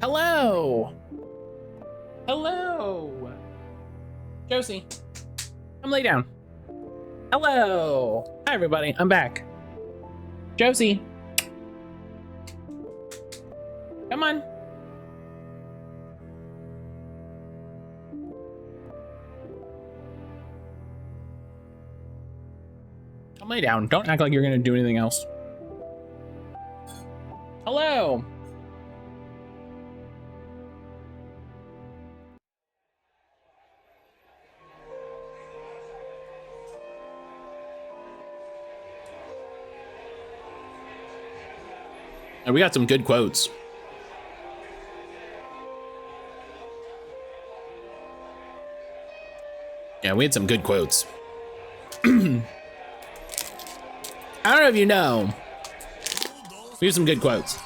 Hello. Hello. Josie, come lay down. Hello. Hi, everybody. I'm back. Josie. Come on. Come lay down. Don't act like you're going to do anything else. Hello. And we got some good quotes. Yeah, we had some good quotes. I don't know if you know, we have some good quotes.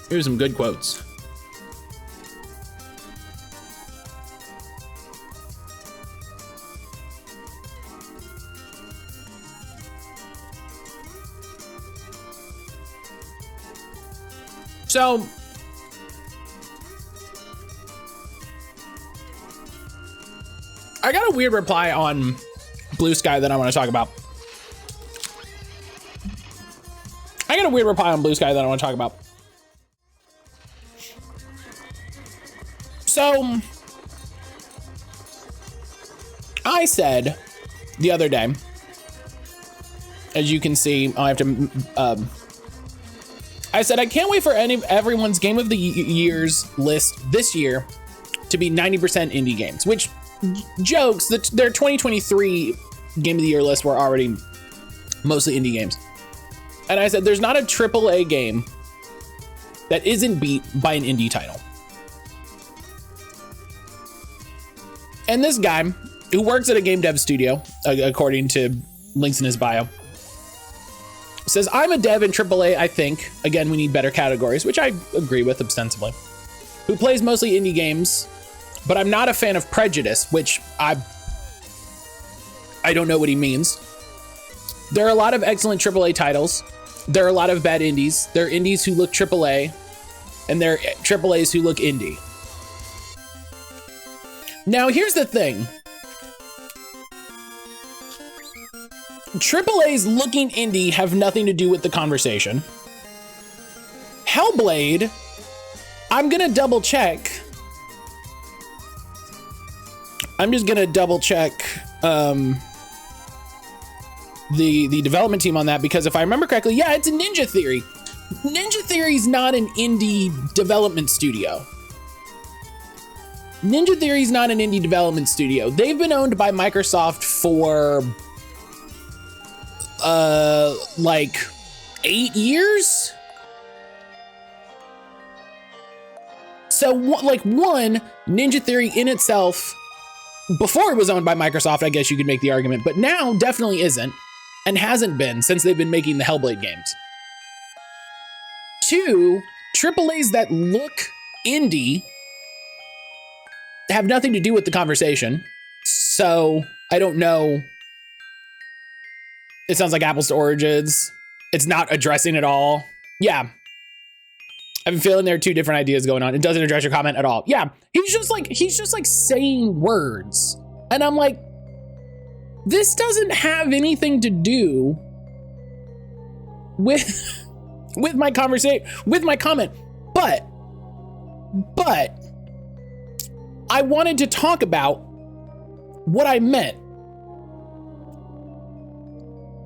Here's some good quotes. So, I got a weird reply on Blue Sky that I want to talk about. So, I said the other day, as you can see, I have to, I said, I can't wait for everyone's Game of the Year's list this year to be 90% indie games, which jokes, their 2023 Game of the Year list were already mostly indie games. And I said, there's not a AAA game that isn't beat by an indie title. And this guy, who works at a game dev studio, according to links in his bio, says, I'm a dev in AAA, I think. Again, we need better categories, which I agree with ostensibly. Who plays mostly indie games, but I'm not a fan of prejudice, which I don't know what he means. There are a lot of excellent AAA titles. There are a lot of bad indies. There are indies who look AAA, and there are AAAs who look indie. Now, here's the thing. AAA's looking indie have nothing to do with the conversation. Hellblade, I'm gonna double check. I'm just gonna double check the development team on that, because if I remember correctly, yeah, it's a Ninja Theory. Ninja Theory's not an indie development studio. Ninja Theory's not an indie development studio. They've been owned by Microsoft for like 8 years. So one, Ninja Theory in itself, before it was owned by Microsoft, I guess you could make the argument, but now definitely isn't, and hasn't been since they've been making the Hellblade games. 2, AAAs that look indie have nothing to do with the conversation. So I don't know. It sounds like Apples to Oranges. It's not addressing at all. Yeah. I've been feeling there are two different ideas going on. It doesn't address your comment at all. Yeah. He's just like saying words. And I'm like, this doesn't have anything to do with my conversation, with my comment. But I wanted to talk about what I meant.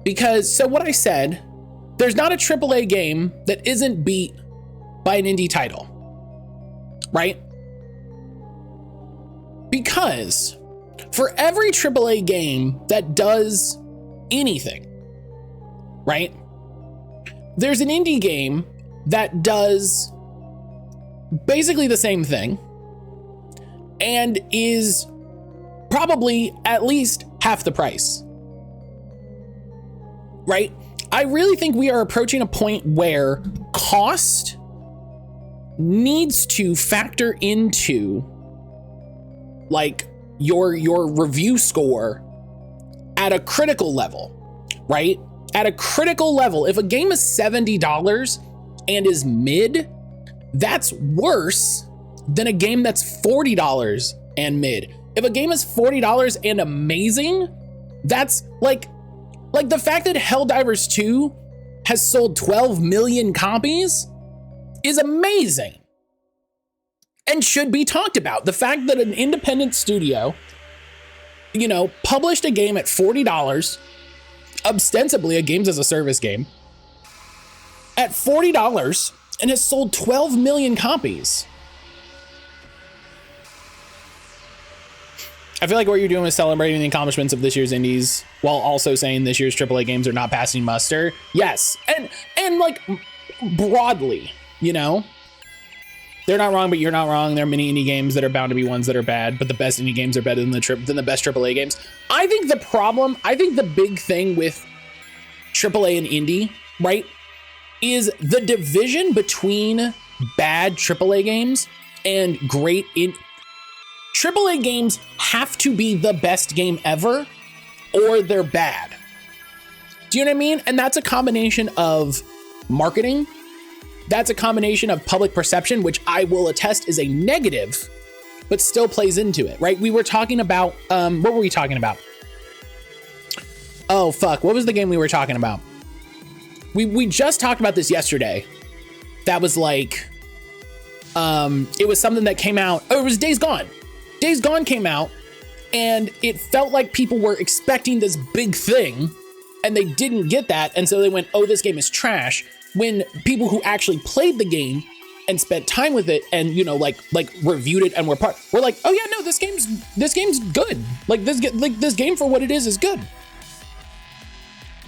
Because, so what I said, there's not a AAA game that isn't beat by an indie title, right? Because for every AAA game that does anything, right? There's an indie game that does basically the same thing and is probably at least half the price, right? I really think we are approaching a point where cost needs to factor into like your review score at a critical level, right? At a critical level, if a game is $70 and is mid, that's worse than a game that's $40 and mid. If a game is $40 and amazing, that's like the fact that Helldivers 2 has sold 12 million copies is amazing and should be talked about. The fact that an independent studio, you know, published a game at $40, ostensibly a games as a service game, at $40 and has sold 12 million copies. I feel like what you're doing is celebrating the accomplishments of this year's indies while also saying this year's AAA games are not passing muster. Yes, and like broadly, you know, they're not wrong, but you're not wrong. There are many indie games that are bound to be ones that are bad, but the best indie games are better than the best AAA games. I think the big thing with AAA and indie, right, is the division between bad AAA games and great AAA games have to be the best game ever or they're bad. Do you know what I mean? And that's a combination of marketing. That's a combination of public perception, which I will attest is a negative, but still plays into it, right? We were talking about, what were we talking about? Oh, fuck. What was the game we were talking about? We just talked about this yesterday. That was like, it was something that came out. Oh, it was Days Gone. Days Gone came out and it felt like people were expecting this big thing and they didn't get that. And so they went, oh, this game is trash. When people who actually played the game and spent time with it and, you know, like reviewed it and were like, oh yeah, no, this game's good. Like this game for what it is good.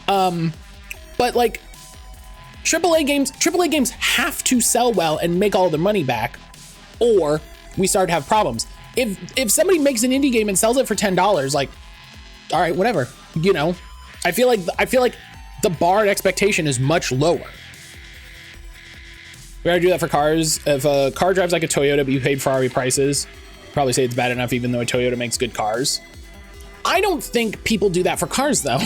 But like AAA games have to sell well and make all their money back, or we start to have problems. If somebody makes an indie game and sells it for $10, like, all right, whatever, you know, I feel like the bar and expectation is much lower. We gotta do that for cars. If a car drives like a Toyota, but you paid Ferrari prices, probably say it's bad enough, even though a Toyota makes good cars. I don't think people do that for cars, though.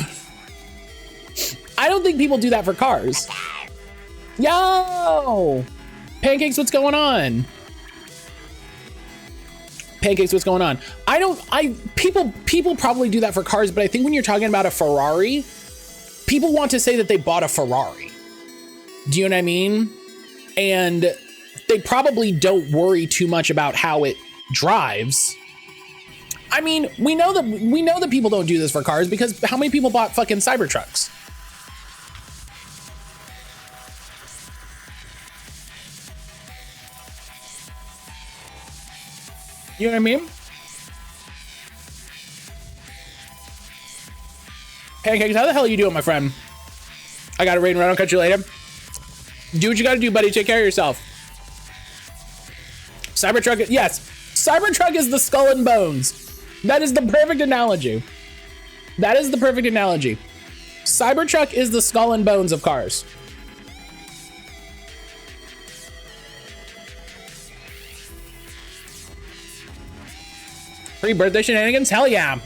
I don't think people do that for cars. Yo! Pancakes, what's going on? Pancakes, what's going on? People probably do that for cars, but I think when you're talking about a Ferrari, people want to say that they bought a Ferrari. Do you know what I mean? And they probably don't worry too much about how it drives. I mean, we know that people don't do this for cars because how many people bought fucking Cybertrucks? You know what I mean? Pancakes, how the hell are you doing, my friend? I got it, Rain. I'll catch you later. Do what you gotta do, buddy. Take care of yourself. Cybertruck, yes. Cybertruck is the skull and bones. That is the perfect analogy. That is the perfect analogy. Cybertruck is the skull and bones of cars. Free birthday shenanigans? Hell yeah.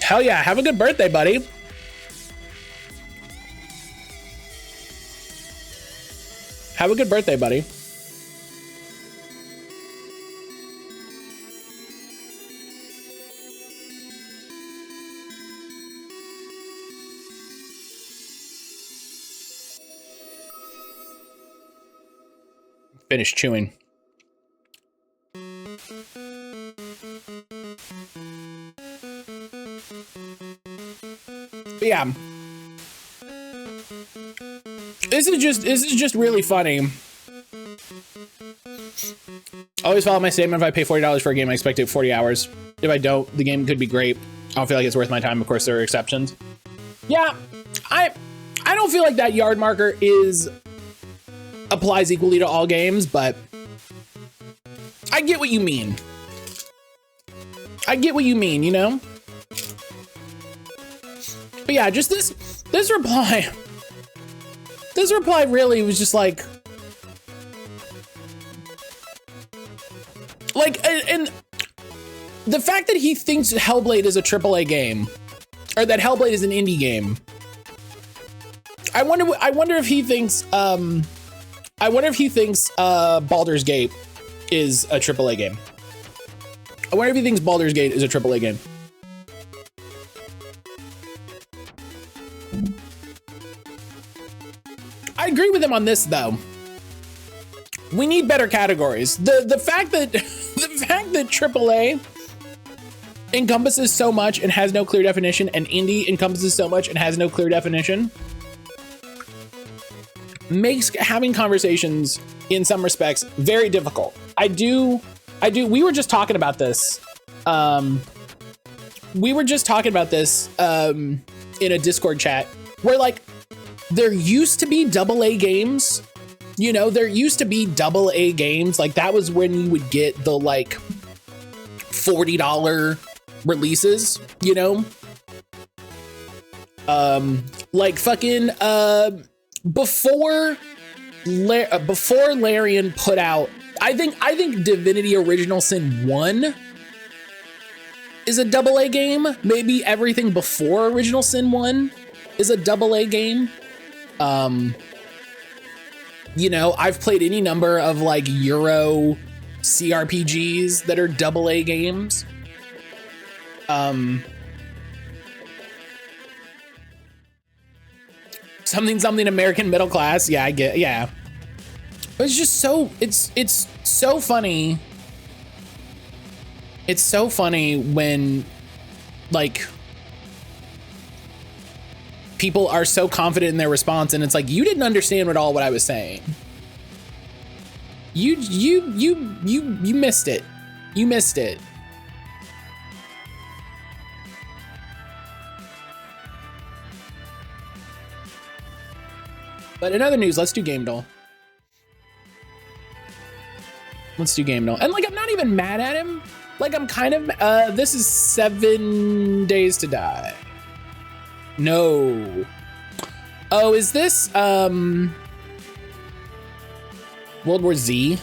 Hell yeah. Have a good birthday, buddy. Have a good birthday, buddy. Finish chewing. But yeah. This is just really funny. Always follow my statement. If I pay $40 for a game, I expect it 40 hours. If I don't, the game could be great. I don't feel like it's worth my time. Of course, there are exceptions. Yeah, I don't feel like that yard marker applies equally to all games, but I get what you mean. I get what you mean, you know? But yeah, just this reply. This reply really was just like, Like, and the fact that he thinks Hellblade is a AAA game, or that Hellblade is an indie game. I wonder if he thinks Baldur's Gate is a AAA game. I wonder if he thinks Baldur's Gate is a AAA game. I agree with him on this though. We need better categories. The fact that AAA encompasses so much and has no clear definition, and indie encompasses so much and has no clear definition, makes having conversations in some respects very difficult. We were just talking about this. In a Discord chat where, like, there used to be AA games. You know, there used to be AA games. Like, that was when you would get the like $40 releases, you know? Like fucking before Larian put out, I think Divinity Original Sin 1 is a AA game. Maybe everything before Original Sin 1 is a AA game. You know, I've played any number of like Euro CRPGs that are AA games. Something American middle class. Yeah, I get, yeah. But it's just so, it's so funny. It's so funny when, like, people are so confident in their response, and it's like, you didn't understand what I was saying. You missed it. You missed it. But in other news, let's do Game Doll. Let's do Game Doll. And like, I'm not even mad at him. Like, I'm kind of, this is 7 Days to Die. No. Oh, is this, World War Z?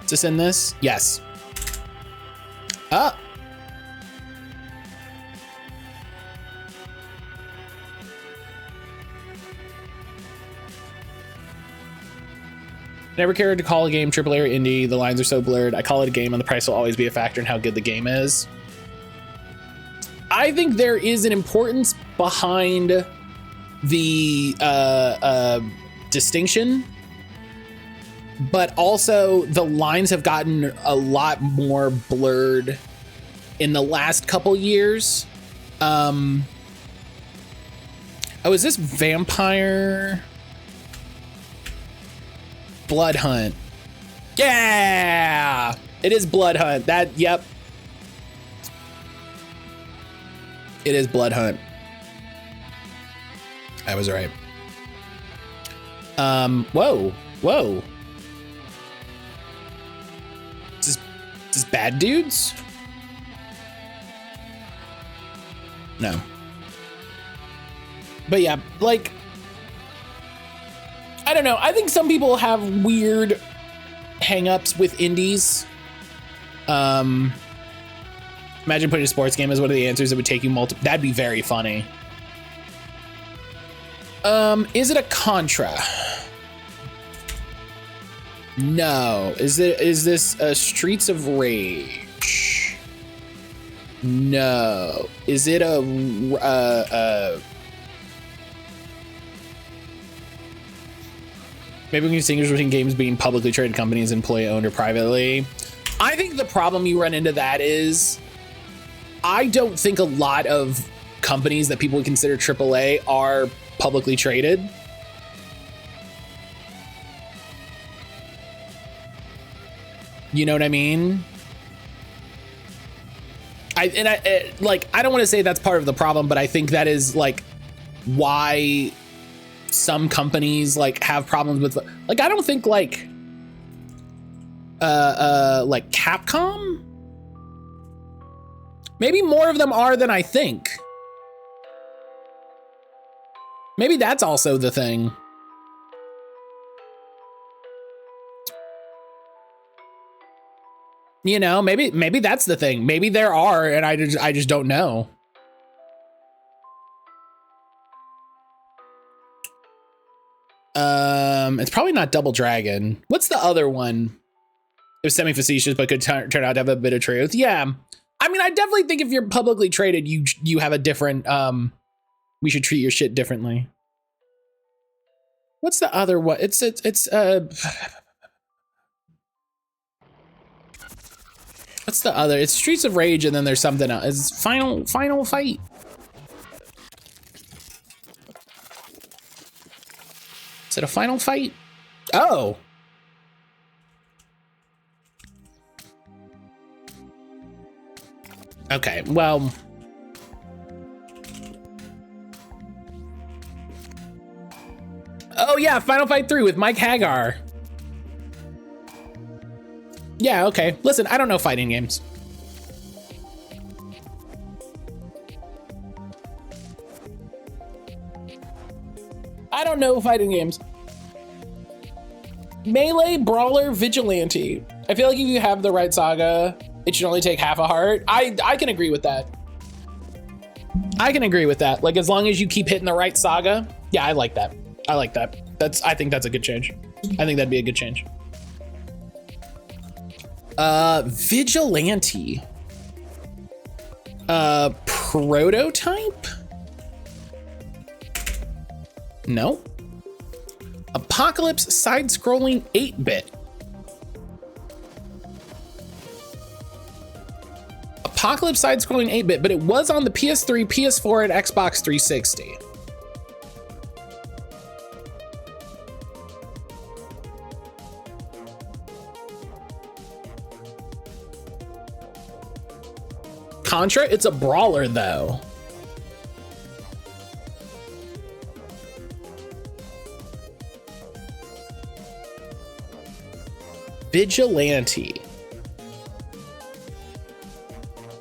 Is this in this? Yes. Ah. Never cared to call a game AAA or indie. The lines are so blurred. I call it a game and the price will always be a factor in how good the game is. I think there is an importance behind the distinction, but also the lines have gotten a lot more blurred in the last couple years. Oh, is this Vampire Blood Hunt? Yeah, it is Blood Hunt. That, yep. It is Blood Hunt. I was right. Whoa. Is this Bad Dudes? No. But yeah, like, I don't know. I think some people have weird hang-ups with indies. Imagine putting a sports game as one of the answers that would take you multiple. That'd be very funny. Is it a Contra? No. Is this a Streets of Rage? No. Is it a maybe we can distinguish between games being publicly traded companies, employee owned or privately. I think the problem you run into that is, I don't think a lot of companies that people would consider AAA are publicly traded. You know what I mean? I don't want to say that's part of the problem, but I think that is like why some companies like have problems with, like, I don't think like Capcom, maybe more of them are than I think. Maybe that's also the thing. You know, maybe that's the thing. Maybe there are, and I just don't know. It's probably not Double Dragon. What's the other one? It was semi-facetious, but could turn out to have a bit of truth. Yeah, I mean, I definitely think if you're publicly traded, you have a different. We should treat your shit differently. What's the other one? It's what's the other? It's Streets of Rage, and then there's something else. It's Final Fight. Is it a Final Fight? Oh. Okay, well. Oh yeah, Final Fight 3 with Mike Hagar. Yeah, okay. Listen, I don't know fighting games. I don't know fighting games. Melee, Brawler, Vigilante. I feel like if you have the right saga, it should only take half a heart. I can agree with that. I can agree with that. Like, as long as you keep hitting the right saga. Yeah, I like that. I like that. I think that's a good change. I think that'd be a good change. Vigilante. Prototype? No. Apocalypse side-scrolling 8-bit. Apocalypse side-scrolling 8-bit, but it was on the PS3, PS4, and Xbox 360. Contra, it's a brawler though. Vigilante.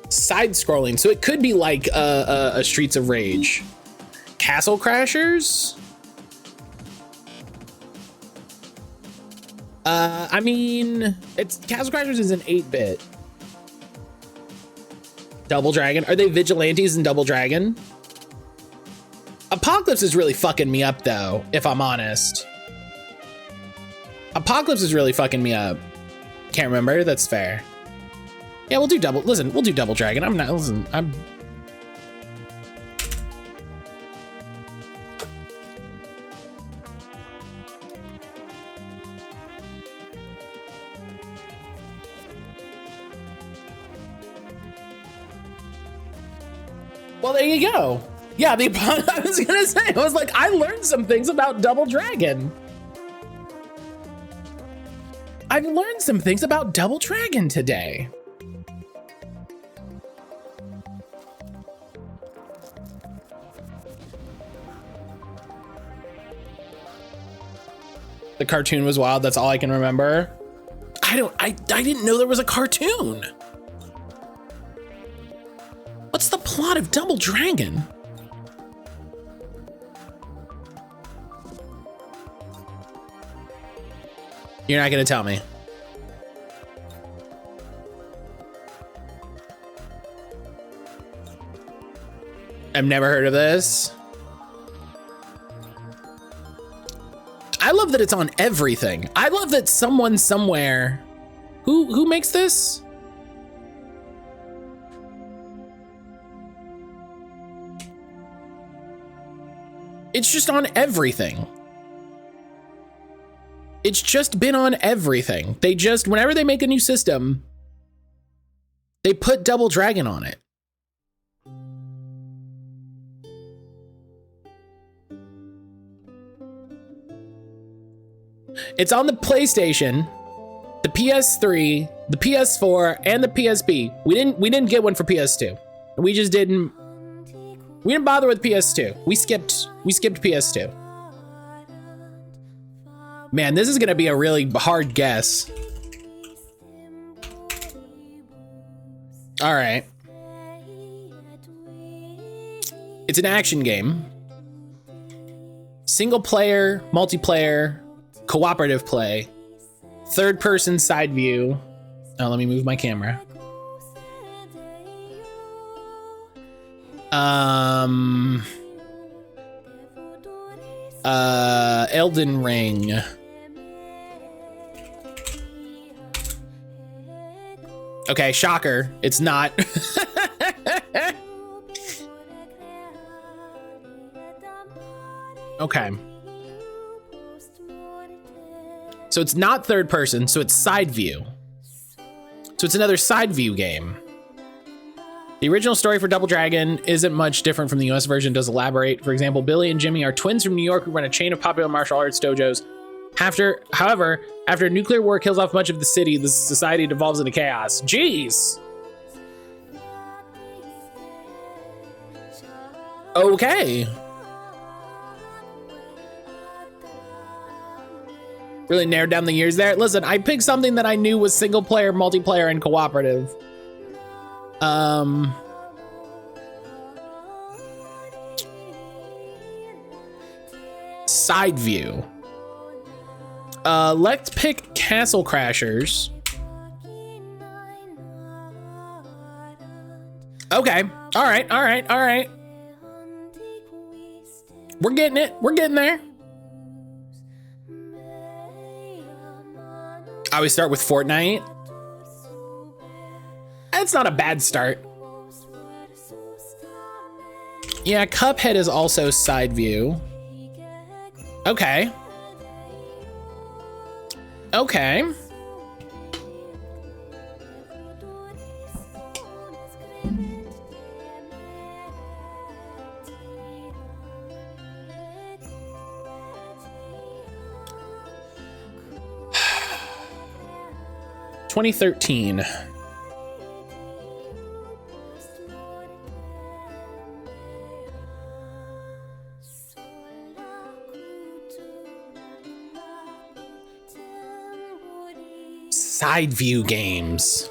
Side-scrolling, so it could be like a Streets of Rage. Castle Crashers? I mean, Castle Crashers is an 8-bit. Double Dragon? Are they vigilantes in Double Dragon? Apocalypse is really fucking me up though, if I'm honest. Apocalypse is really fucking me up. Can't remember, that's fair. Yeah, we'll do Double Dragon. Well, there you go. Yeah, I was gonna say, I was like, I learned some things about Double Dragon. I've learned some things about Double Dragon today. The cartoon was wild, that's all I can remember. I didn't know there was a cartoon. What's the plot of Double Dragon? You're not gonna tell me. I've never heard of this. I love that it's on everything. I love that someone somewhere, who makes this? It's just on everything. It's just been on everything. They just, whenever they make a new system, they put Double Dragon on it. It's on the PlayStation, the PS3, the PS4, and the PSP. We didn't get one for PS2. We didn't bother with PS2. We skipped PS2. Man, this is gonna be a really hard guess. All right. It's an action game. Single player, multiplayer, cooperative play, third person side view, Oh, let me move my camera. Elden Ring. Okay, shocker. It's not. Okay. So it's not third person, so it's side view. So it's another side view game. The original story for Double Dragon isn't much different from the US version, does elaborate. For example, Billy and Jimmy are twins from New York who run a chain of popular martial arts dojos. However, after a nuclear war kills off much of the city, the society devolves into chaos. Jeez. Okay. Really narrowed down the years there. Listen, I picked something that I knew was single player, multiplayer, and cooperative. Side view. Let's pick Castle Crashers. Okay. All right. We're getting it. We're getting there. I always start with Fortnite. That's not a bad start. Yeah, Cuphead is also side view. Okay. Okay. (2013). Side view games.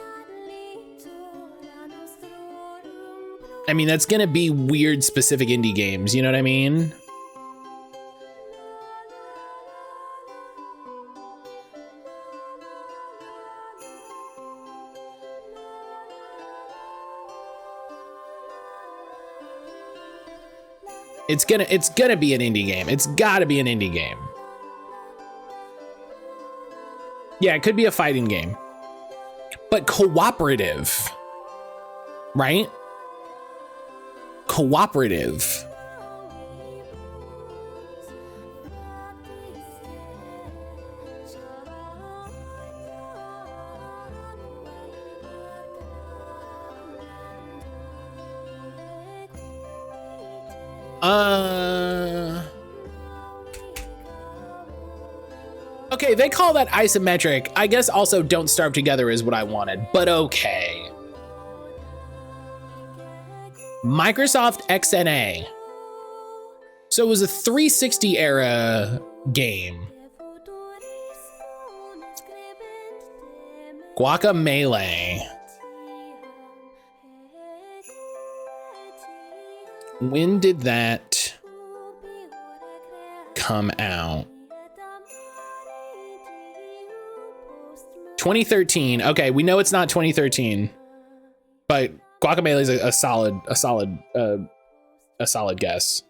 I mean, that's gonna be weird specific indie games, you know what I mean? It's gonna be an indie game. It's gotta be an indie game. Yeah, it could be a fighting game, but cooperative, right? Cooperative. Okay, they call that isometric. I guess also Don't Starve Together is what I wanted, but okay. Microsoft XNA. So it was a 360 era game. Guacamelee. When did that come out? 2013. Okay, we know it's not 2013, but Guacamelee is a solid guess.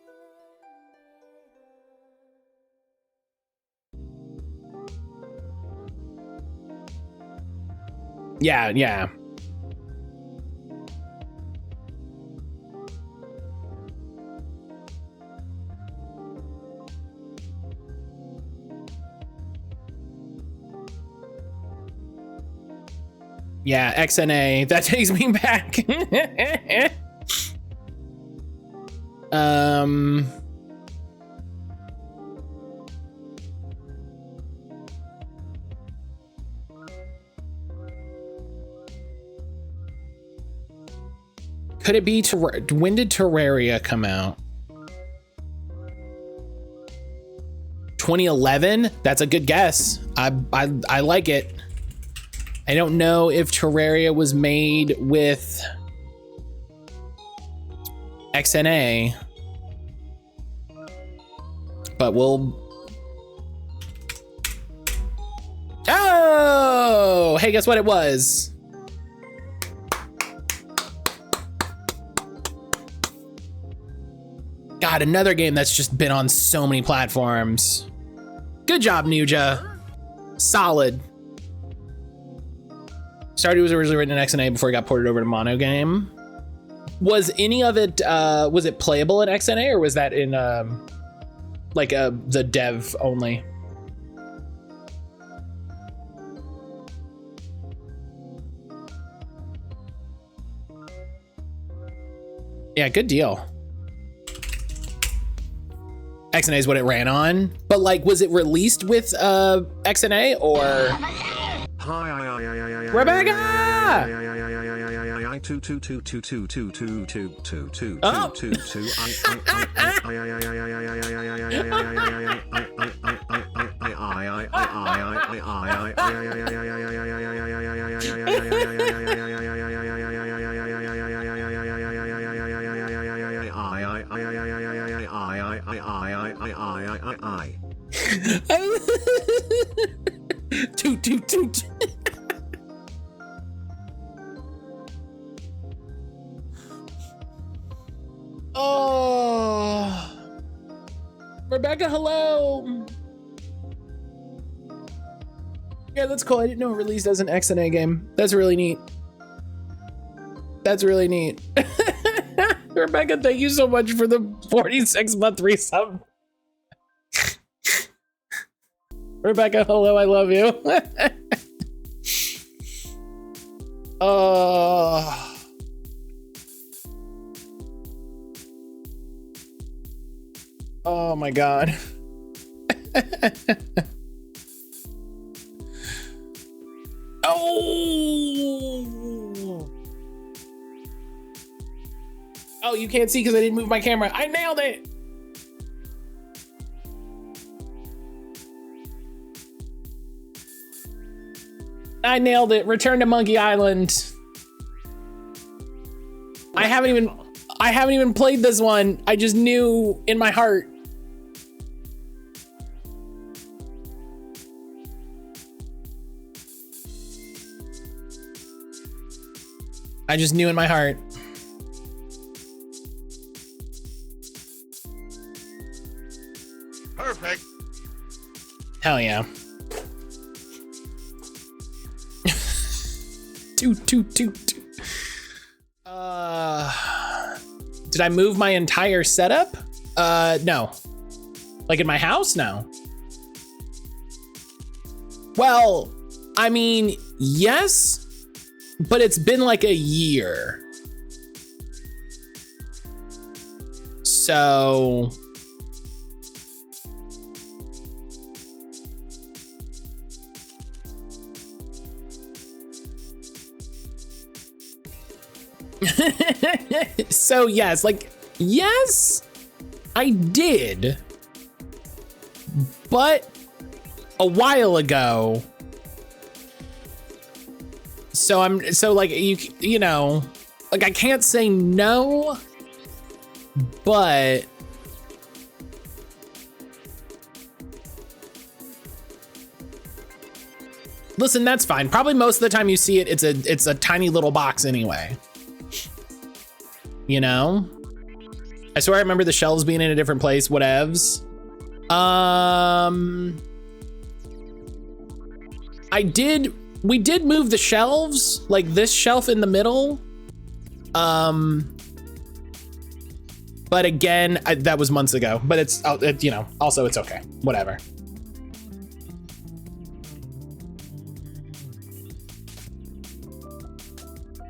Yeah. Yeah, XNA. That takes me back. Could it be when did Terraria come out? 2011? That's a good guess. I like it. I don't know if Terraria was made with XNA, but we'll... Oh! Oh, hey, guess what it was? God, another game that's just been on so many platforms. Good job, Nuja. Solid. Stardew was originally written in XNA before it got ported over to Mono Game. Was any of it, was it playable in XNA or was that in like the dev only? Yeah, good deal. XNA is what it ran on, but like, was it released with XNA or? Rebecca! Toot toot toot. Oh, Rebecca, hello. Yeah, that's cool. I didn't know it released as an XNA game. That's really neat. That's really neat. Rebecca, thank you so much for the 46-month resub. Rebecca, hello, I love you. Oh my God. Oh, you can't see because I didn't move my camera. I nailed it. I nailed it. Return to Monkey Island. I haven't even played this one. I just knew in my heart. I just knew in my heart. Perfect. Hell yeah. Toot. Did I move my entire setup? No. Like in my house? No. Well, I mean, yes, but it's been like a year. So so yes, like, yes, I did, but a while ago. So like, you know, like I can't say no, but listen, that's fine. Probably most of the time you see it, it's a tiny little box anyway. You know? I swear I remember the shelves being in a different place, whatevs. We did move the shelves, like this shelf in the middle. But again, that was months ago, but it's, you know, also it's okay, whatever.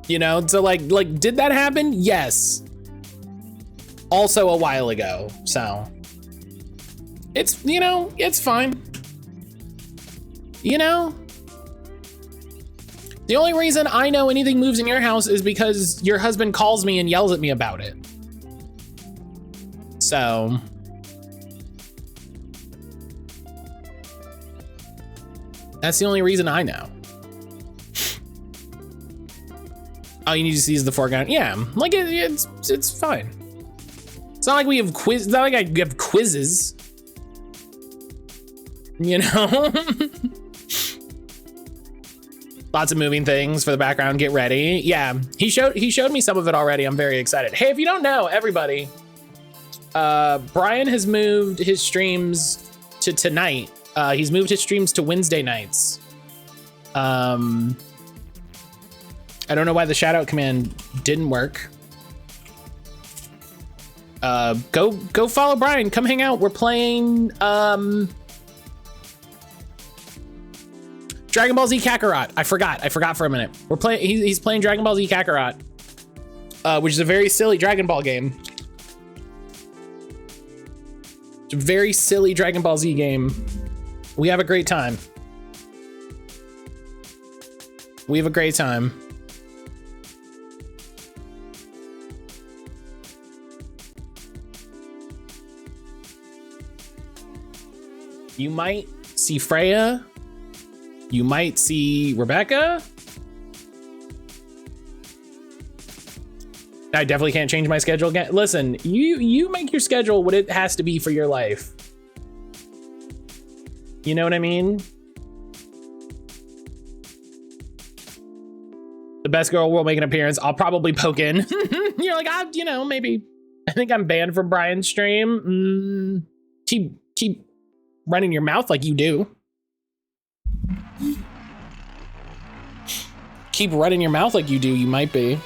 You know, so like, did that happen? Yes. Also a while ago, so. It's, you know, it's fine. You know? The only reason I know anything moves in your house is because your husband calls me and yells at me about it. So. That's the only reason I know. Oh, you need to seize the foreground. Yeah, like it's fine. It's not like we have quiz. It's not like I have quizzes. You know. Lots of moving things for the background. Get ready. Yeah, he showed me some of it already. I'm very excited. Hey, if you don't know, everybody, Brian has moved his streams to tonight. He's moved his streams to Wednesday nights. I don't know why the shout out command didn't work. Go follow Brian. Come hang out. We're playing Dragon Ball Z Kakarot. I forgot for a minute. We're playing. He's playing Dragon Ball Z Kakarot, which is a very silly Dragon Ball game. It's a very silly Dragon Ball Z game. We have a great time. We have a great time. You might see Freya. You might see Rebecca. I definitely can't change my schedule again. Listen, you make your schedule what it has to be for your life. You know what I mean? The best girl will make an appearance. I'll probably poke in. You're like, you know, maybe. I think I'm banned from Brian's stream. Keep running your mouth like you do. Keep running your mouth like you do. You might be.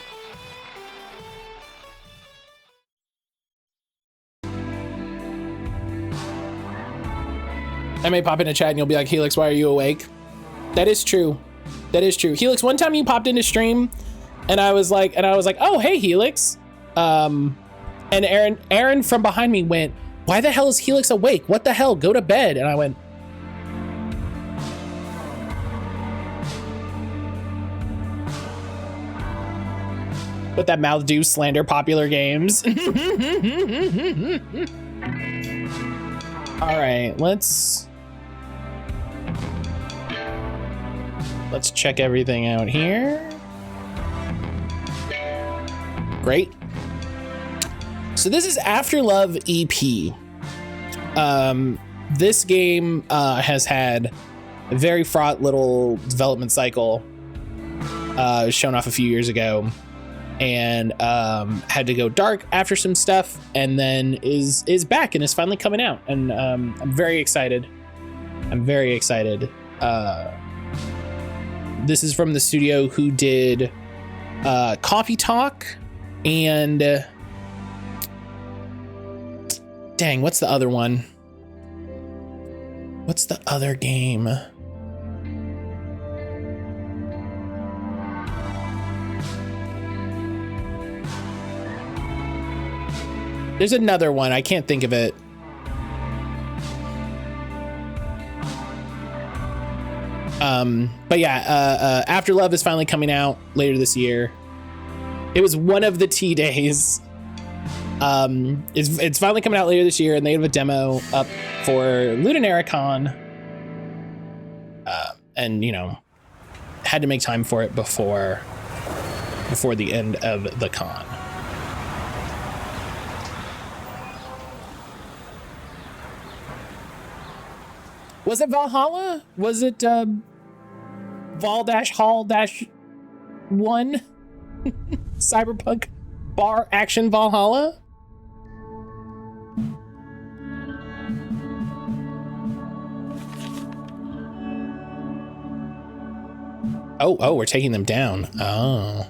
I may pop in a chat and you'll be like, Helix, why are you awake? That is true. That is true. Helix, one time you popped into stream and I was like, oh, hey, Helix. And Aaron from behind me went, why the hell is Helix awake? What the hell? Go to bed. And I went, let that mouth do slander popular games. All right, let's check everything out here. Great. So this is AfterLove EP. This game has had a very fraught little development cycle. Shown off a few years ago, and had to go dark after some stuff, and then is back and is finally coming out, and I'm very excited. I'm very excited. This is from the studio who did Coffee Talk and dang, what's the other one? What's the other game? There's another one. I can't think of it. But yeah, AfterLove is finally coming out later this year. It was one of the T days. It's finally coming out later this year, and they have a demo up for LudoNarraCon. And you know, had to make time for it before the end of the con. Was it Valhalla? Was it Val-Hall-1? Cyberpunk Bar Action Valhalla? Oh, we're taking them down. Oh.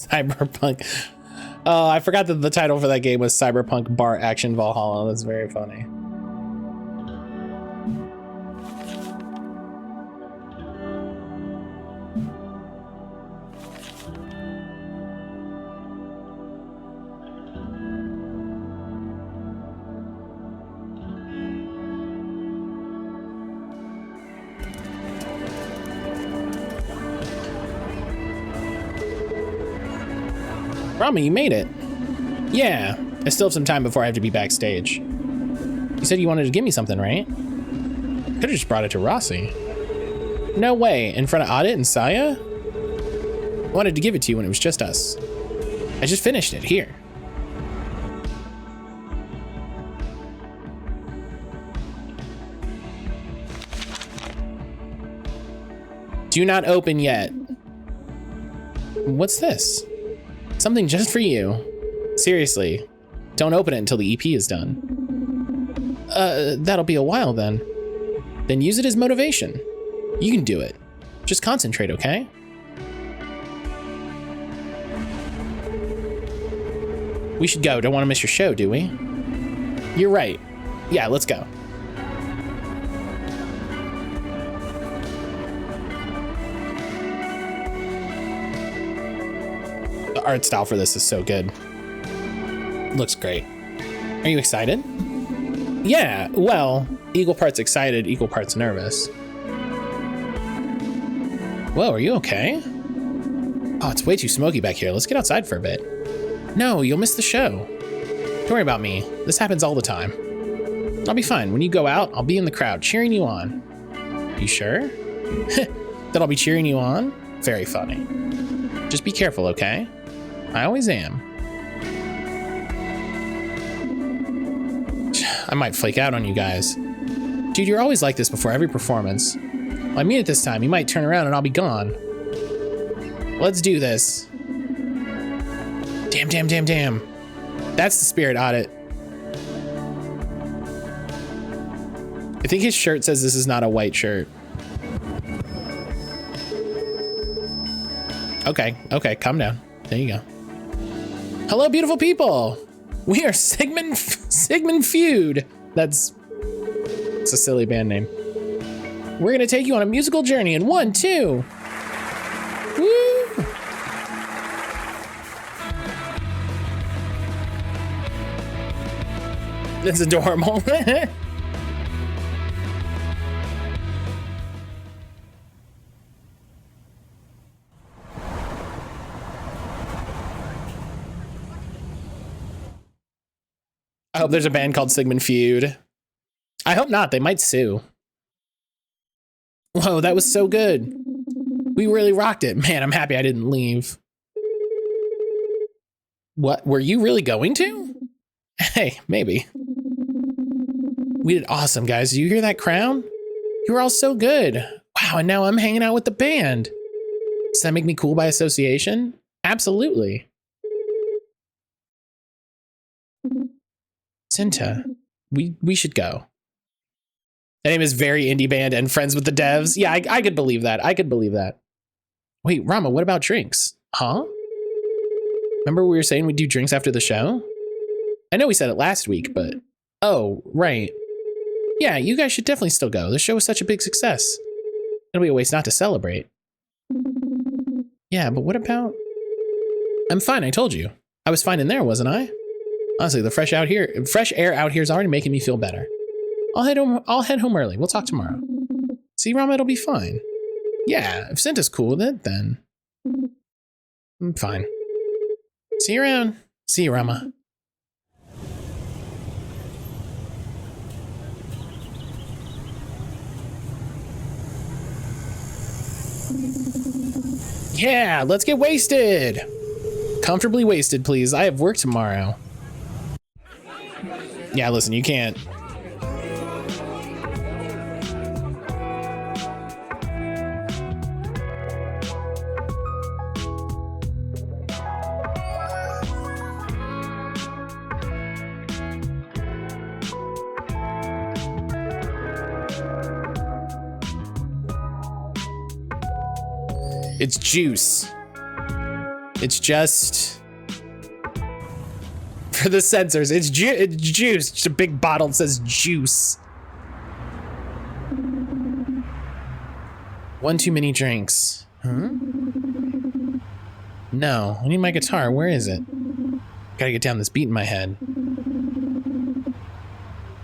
Cyberpunk. Oh, I forgot that the title for that game was Cyberpunk Bar Action Valhalla. That's very funny. Rama, you made it. Yeah, I still have some time before I have to be backstage. You said you wanted to give me something, right? Could have just brought it to Rossi. No way, in front of Audit and Saya? I wanted to give it to you when it was just us. I just finished it, here. Do not open yet. What's this? Something just for you. Seriously, don't open it until the EP is done. That'll be a while then. Then use it as motivation. You can do it. Just concentrate, okay? We should go. Don't want to miss your show, do we? You're right. Yeah, let's go. The art style for this is so good. Looks great. Are you excited? Yeah, well, equal parts excited, equal parts nervous. Whoa, are you okay? Oh, it's way too smoky back here. Let's get outside for a bit. No, you'll miss the show. Don't worry about me. This happens all the time. I'll be fine. When you go out, I'll be in the crowd cheering you on. You sure? That I'll be cheering you on? Very funny. Just be careful, okay? I always am. I might flake out on you guys. Dude, you're always like this before every performance. Well, I mean it this time. You might turn around and I'll be gone. Let's do this. Damn, damn, damn, damn. That's the spirit, Audit. I think his shirt says this is not a white shirt. Okay, calm down. There you go. Hello, beautiful people. We are Sigmund Feud. It's a silly band name. We're gonna take you on a musical journey in 1, 2. Woo! That's adorable. I hope there's a band called Sigmund Feud. I hope not. They might sue. Whoa, that was so good. We really rocked it. Man, I'm happy I didn't leave. What? Were you really going to? Hey, maybe. We did awesome, guys. Do you hear that crown? You were all so good. Wow, and now I'm hanging out with the band. Does that make me cool by association? Absolutely. Cinta, we should go. That name is very indie band and friends with the devs. Yeah, I could believe that. I could believe that. Wait, Rama, what about drinks? Huh? Remember we were saying we'd do drinks after the show? I know we said it last week, but... Oh, right. Yeah, you guys should definitely still go. The show was such a big success. It'll be a waste not to celebrate. Yeah, but what about... I'm fine, I told you. I was fine in there, wasn't I? Honestly, the fresh air out here is already making me feel better. I'll head home early. We'll talk tomorrow. See, Rama, it'll be fine. Yeah, if Cinta's cool with it, then I'm fine. See you around. See you, Rama. Yeah, let's get wasted. Comfortably wasted, please. I have work tomorrow. Yeah, listen, you can't. It's juice. It's just for the censors. It's juice. Just a big bottle that says juice. One too many drinks. Huh? No, I need my guitar. Where is it? Gotta get down this beat in my head.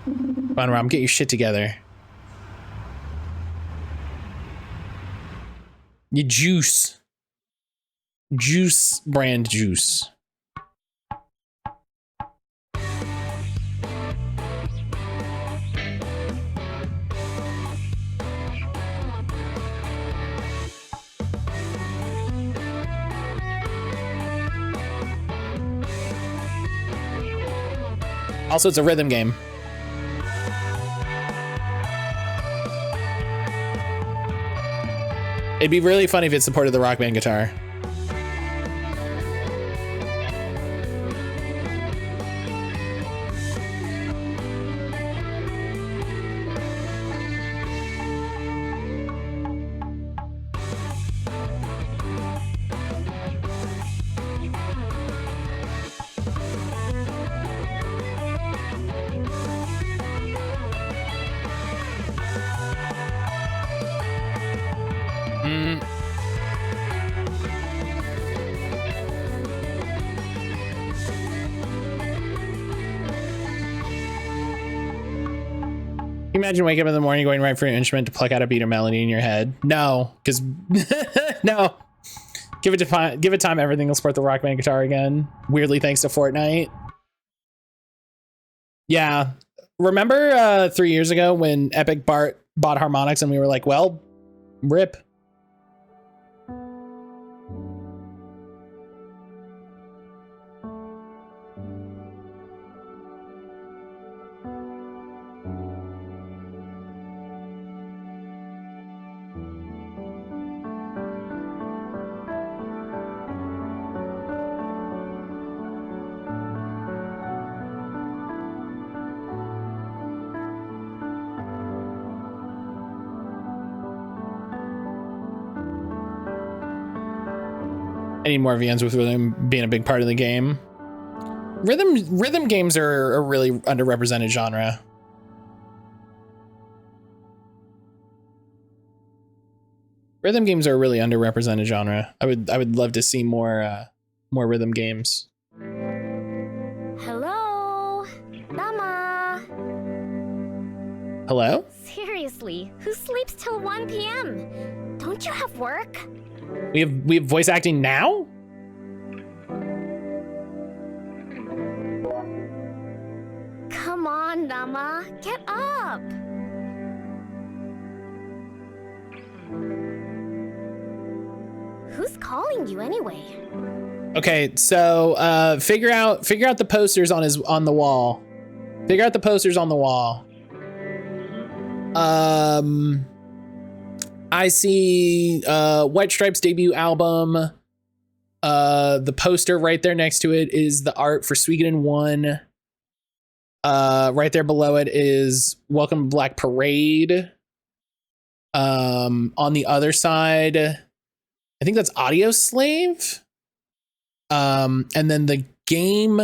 Come on, Ram, get your shit together. You juice. Juice brand juice. Also, it's a rhythm game. It'd be really fun if it supported the Rock Band guitar. Imagine waking up in the morning going right for an instrument to pluck out a beat or melody in your head. No, because no. Give it time. Everything will support the Rock Band guitar again. Weirdly, thanks to Fortnite. Yeah, remember 3 years ago when Epic bought Harmonix and we were like, well, rip. I need more VNs with rhythm being a big part of the game. Rhythm games are a really underrepresented genre. Rhythm games are a really underrepresented genre. I would love to see more rhythm games. Hello, Rama. Hello? Seriously, who sleeps till 1 p.m.? Don't you have work? We have voice acting now? Come on, Rama, get up. Who's calling you anyway? Okay, so figure out the posters on the wall. Figure out the posters on the wall. I see White Stripes' debut album. The poster right there next to it is the art for Suikoden 1. Right there below it is Welcome to Black Parade. On the other side, I think that's Audio Slave. And then the game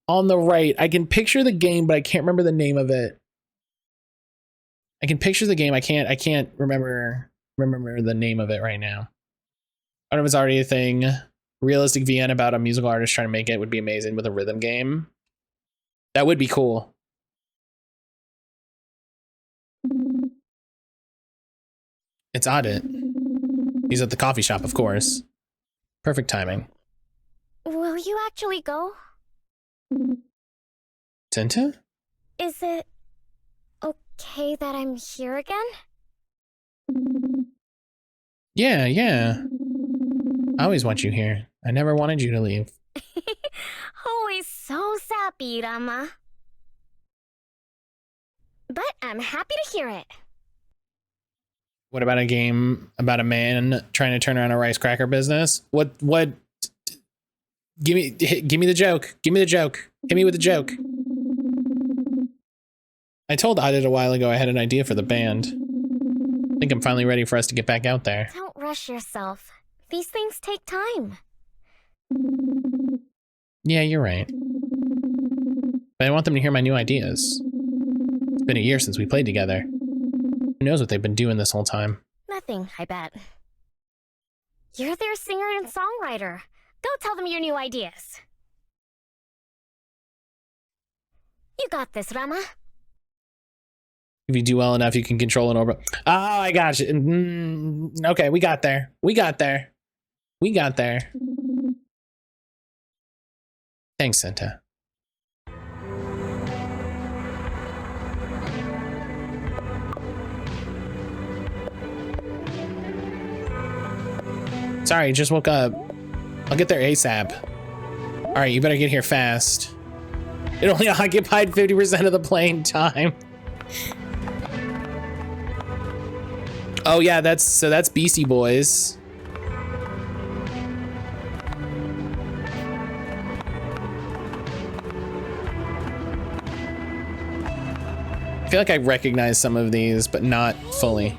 on the right, I can picture the game, but I can't remember the name of it. I can picture the game. I can't remember the name of it right now. I don't know if it's already a thing. Realistic VN about a musical artist trying to make it would be amazing with a rhythm game. That would be cool. It's Audit. He's at the coffee shop, of course. Perfect timing. Will you actually go? Cinta? Is it okay that I'm here again? Yeah. I always want you here. I never wanted you to leave. Always so sappy, Rama. But I'm happy to hear it. What about a game about a man trying to turn around a rice cracker business? What? Give me the joke. Give me the joke. Hit me with the joke. I told Audit a while ago I had an idea for the band. I think I'm finally ready for us to get back out there. Don't rush yourself. These things take time. Yeah, you're right. But I want them to hear my new ideas. It's been a year since we played together. Who knows what they've been doing this whole time? Nothing, I bet. You're their singer and songwriter. Go tell them your new ideas. You got this, Rama. If you do well enough, you can control an orbit. Oh, I got you. Okay, we got there. We got there. Thanks, Cinta. Sorry, just woke up. I'll get there ASAP. All right, you better get here fast. It only occupied 50% of the playing time. Oh yeah, that's Beastie Boys. I feel like I recognize some of these, but not fully.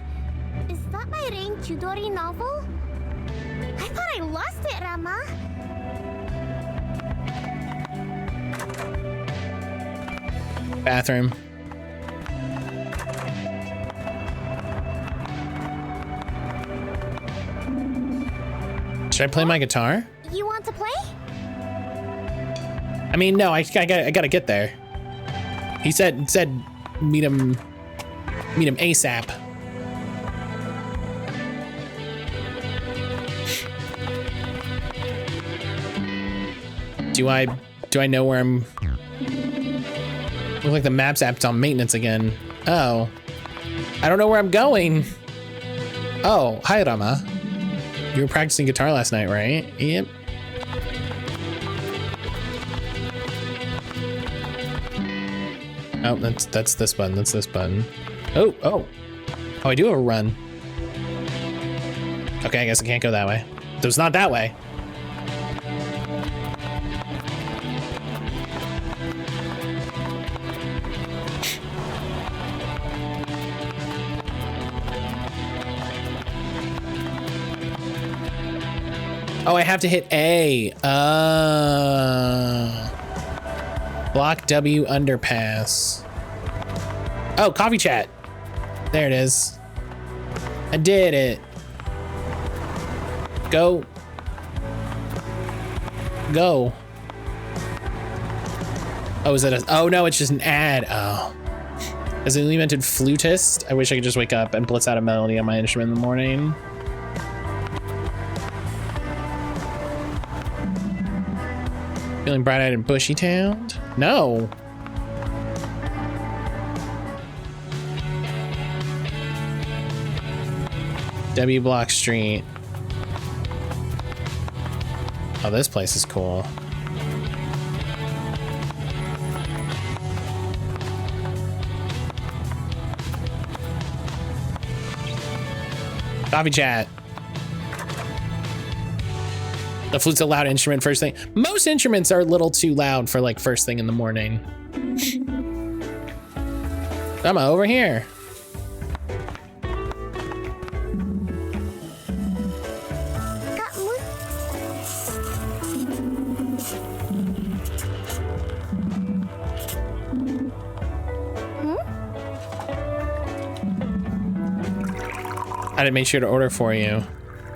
Is that my Rain Chudori novel? I thought I lost it, Rama. Bathroom. Should I play my guitar? You want to play? I mean, no, I gotta get there. He said meet him ASAP. Do I know where I'm? Look like the Maps app's on maintenance again. Oh, I don't know where I'm going. Oh, hi Rama. You were practicing guitar last night, right? Yep. Oh, that's this button. That's this button. Oh, I do have a run. Okay, I guess I can't go that way. So it's not that way. Oh, I have to hit A. Block W underpass. Oh, coffee chat. There it is. I did it. Go. Go. Oh, is that a, oh no, it's just an ad. Oh. As an invented flutist, I wish I could just wake up and blitz out a melody on my instrument in the morning. Feeling bright-eyed and bushy-tailed? No. W Block Street. Oh, this place is cool. Coffee chat. The flute's a loud instrument first thing. Most instruments are a little too loud for like first thing in the morning. Rama, over here. I didn't make sure to order for you.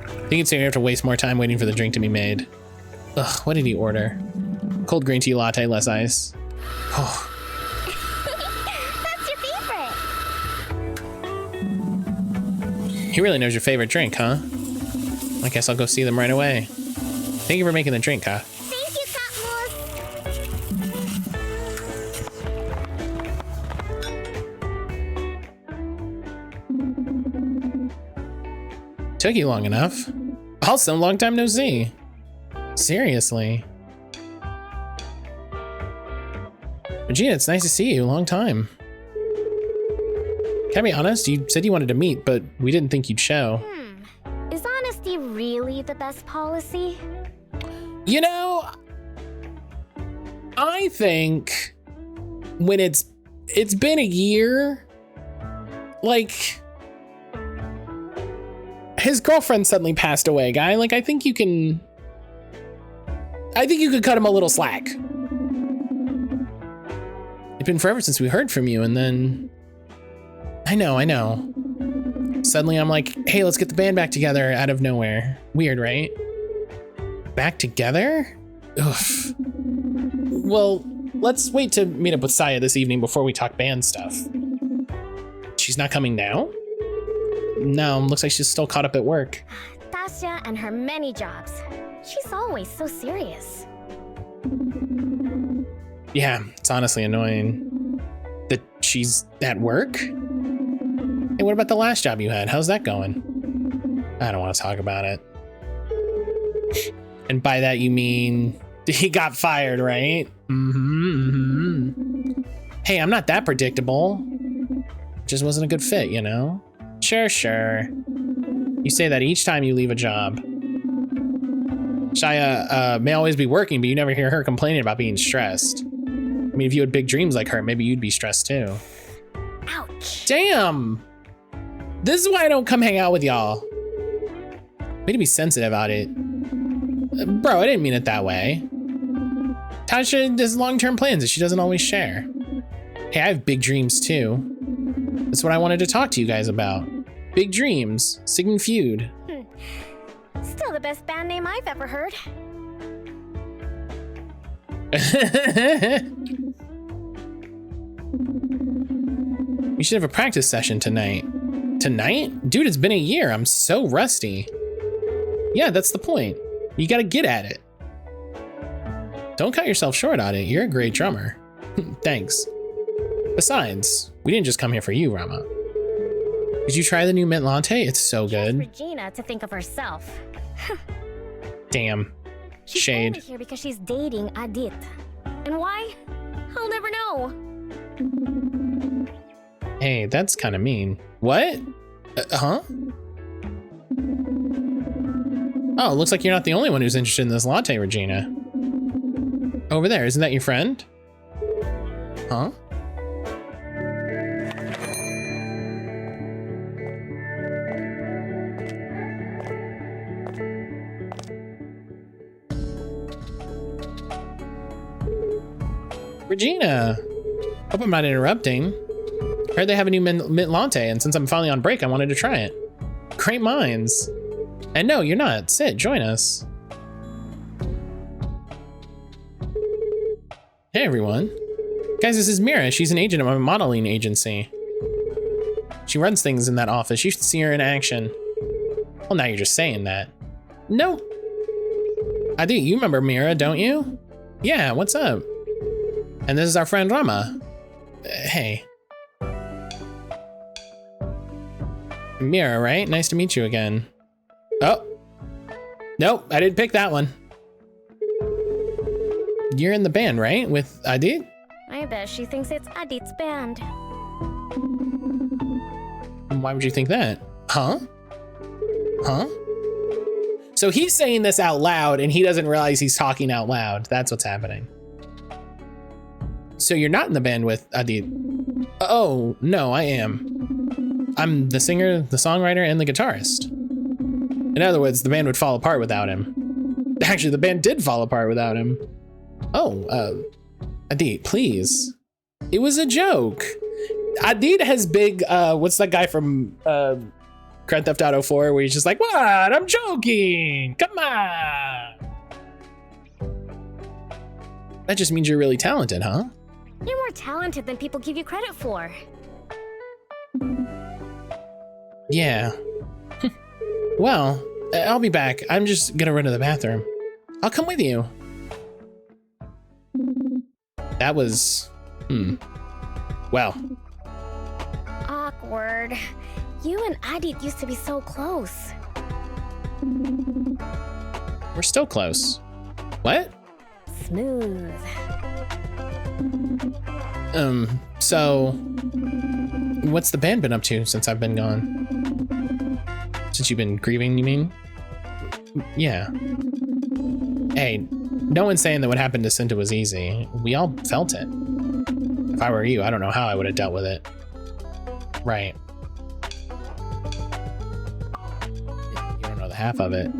I think it's gonna have to waste more time waiting for the drink to be made. Ugh, what did he order? Cold green tea latte, less ice. Oh. That's your favorite. He really knows your favorite drink, huh? I guess I'll go see them right away. Thank you for making the drink, huh? Thank you, Catmus. Took you long enough. Also, long time no see. Seriously. Regina, it's nice to see you. Long time. Can I be honest? You said you wanted to meet, but we didn't think you'd show. Is honesty really the best policy? You know, I think when it's been a year, like, his girlfriend suddenly passed away, guy. Like, I think you could cut him a little slack. It's been forever since we heard from you, and then I know. Suddenly I'm like, hey, let's get the band back together out of nowhere. Weird, right? Back together? Oof. Well, let's wait to meet up with Saya this evening before we talk band stuff. She's not coming now? No, looks like she's still caught up at work. Tasha and her many jobs. She's always so serious. Yeah, it's honestly annoying that she's at work. Hey, what about the last job you had? How's that going? I don't want to talk about it. And by that you mean He got fired, right? Hey, I'm not that predictable. Just wasn't a good fit, you know? Sure. You say that each time you leave a job. Shia may always be working, but you never hear her complaining about being stressed. I mean, if you had big dreams like her, maybe you'd be stressed too. Ouch. Damn! This is why I don't come hang out with y'all. Way to be sensitive about it. Bro, I didn't mean it that way. Tasha has long-term plans that she doesn't always share. Hey, I have big dreams too. That's what I wanted to talk to you guys about. Big dreams, Sigmund Feud. Still the best band name I've ever heard. We should have a practice session tonight. Tonight? Dude, it's been a year. I'm so rusty. Yeah, that's the point. You gotta get at it. Don't cut yourself short on it. You're a great drummer. Thanks. Besides, we didn't just come here for you, Rama. Did you try the new mint latte? It's so good. Regina to think of herself. Damn. She's Shade. only here because she's dating Adit. And why? I'll never know. Hey, that's kind of mean. What? Huh? Oh, looks like you're not the only one who's interested in this latte, Regina. Over there, isn't that your friend? Huh? Regina! Hope I'm not interrupting. Heard they have a new mint latte, and since I'm finally on break, I wanted to try it. Great minds. And no, you're not. Sit, join us. Hey, everyone. Guys, this is Mira. She's an agent at my modeling agency. She runs things in that office. You should see her in action. Well, now you're just saying that. No. I do. You remember Mira, don't you? Yeah, what's up? And this is our friend Rama. Hey. Mira, right? Nice to meet you again. Oh. Nope, I didn't pick that one. You're in the band, right? With Adit? I bet she thinks it's Adit's band. Why would you think that? Huh? Huh? So he's saying this out loud and he doesn't realize he's talking out loud. That's what's happening. So you're not in the band with Adit? Oh, no, I am. I'm the singer, the songwriter, and the guitarist. In other words, the band would fall apart without him. Actually, the band did fall apart without him. Oh, Adit, please. It was a joke. Adit has big, what's that guy from Grand Theft Auto 4 where he's just like, what? I'm joking. Come on. That just means you're really talented, huh? You're more talented than people give you credit for. Yeah. Well, I'll be back. I'm just gonna run to the bathroom. I'll come with you. That was... Well. Awkward. You and Adit used to be so close. We're still close. What? Smooth. So... What's the band been up to since I've been gone? Since you've been grieving, you mean? Yeah. Hey, no one's saying that what happened to Cinta was easy. We all felt it. If I were you, I don't know how I would have dealt with it. Right. You don't know the half of it.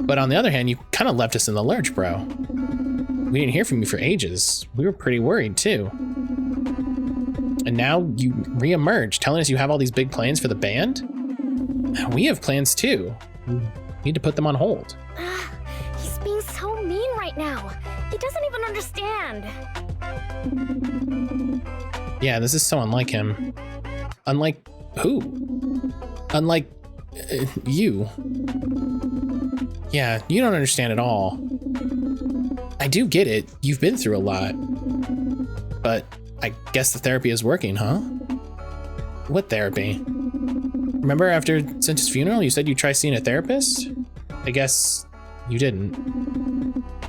But on the other hand, you kind of left us in the lurch, bro. We didn't hear from you for ages. We were pretty worried, too. And now you re-emerge, telling us you have all these big plans for the band? We have plans, too. We need to put them on hold. He's being so mean right now. He doesn't even understand. Yeah, this is so unlike him. Unlike who? Unlike you. Yeah, you don't understand at all. I do get it. You've been through a lot. But I guess the therapy is working, huh? What therapy? Remember after Cinta's funeral, you said you'd try seeing a therapist? I guess you didn't.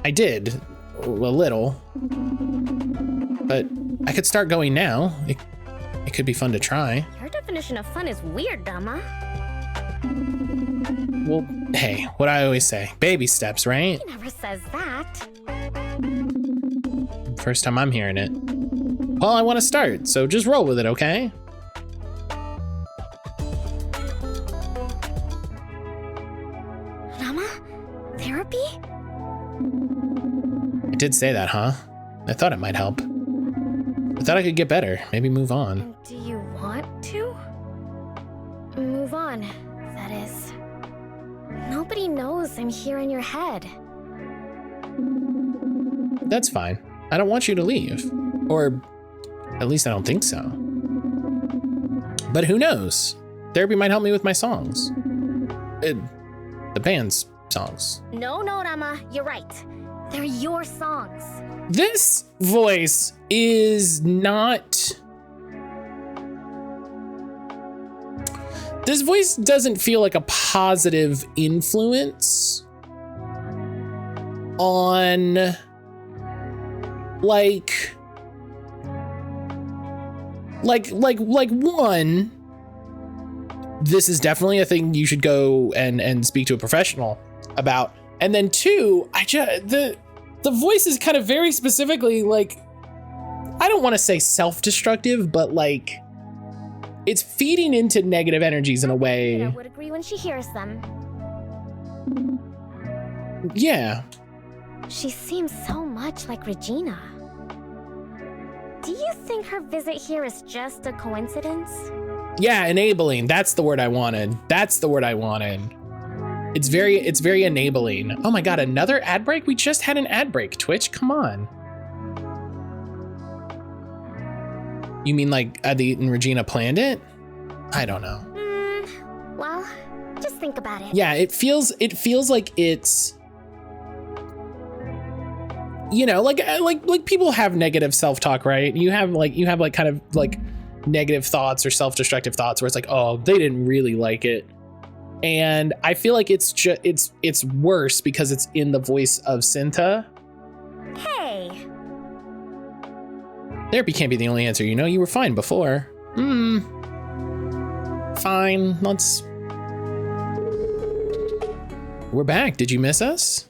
I did, a little. But I could start going now. It could be fun to try. Your definition of fun is weird, Rama. Well, hey, what I always say, baby steps, right? He never says that. First time I'm hearing it. Well, I want to start, so just roll with it, okay? Rama? Therapy? I did say that, huh? I thought it might help. I thought I could get better, maybe move on. And do you want to? Move on, that is. Nobody knows I'm here in your head. That's fine. I don't want you to leave. Or at least I don't think so. But who knows? Therapy might help me with my songs. The band's songs. No, Rama, you're right. They're your songs. This voice is not... This voice doesn't feel like a positive influence on, like one, this is definitely a thing you should go and speak to a professional about. And then two, the voice is kind of very specifically like, I don't want to say self-destructive, but like it's feeding into negative energies in a way. I would agree when she hears them. Yeah. She seems so much like Regina. Do you think her visit here is just a coincidence? Yeah, enabling. That's the word I wanted. That's the word I wanted. It's very enabling. Oh my God, another ad break? We just had an ad break, Twitch, come on. You mean like Adi and Regina planned it? I don't know. Well, just think about it. Yeah, it feels like it's, you know, like people have negative self-talk, right? You have kind of like negative thoughts or self-destructive thoughts where it's like, oh, they didn't really like it. And I feel like it's just it's worse because it's in the voice of Cinta. Hey. Therapy can't be the only answer, you know? You were fine before. Fine, let's... We're back. Did you miss us?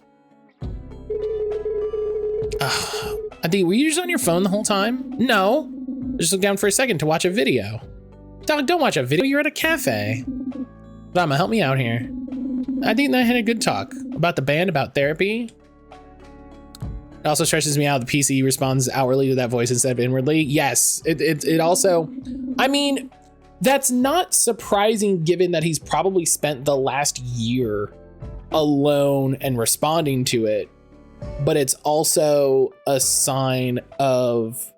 Adi, were you just on your phone the whole time? No. Just look down for a second to watch a video. Dog, don't watch a video. You're at a cafe. Rama, help me out here. Adi and I had a good talk about the band, about therapy. It also stresses me out. The PC responds outwardly to that voice instead of inwardly. Yes, it also, I mean, that's not surprising given that he's probably spent the last year alone and responding to it, but it's also a sign of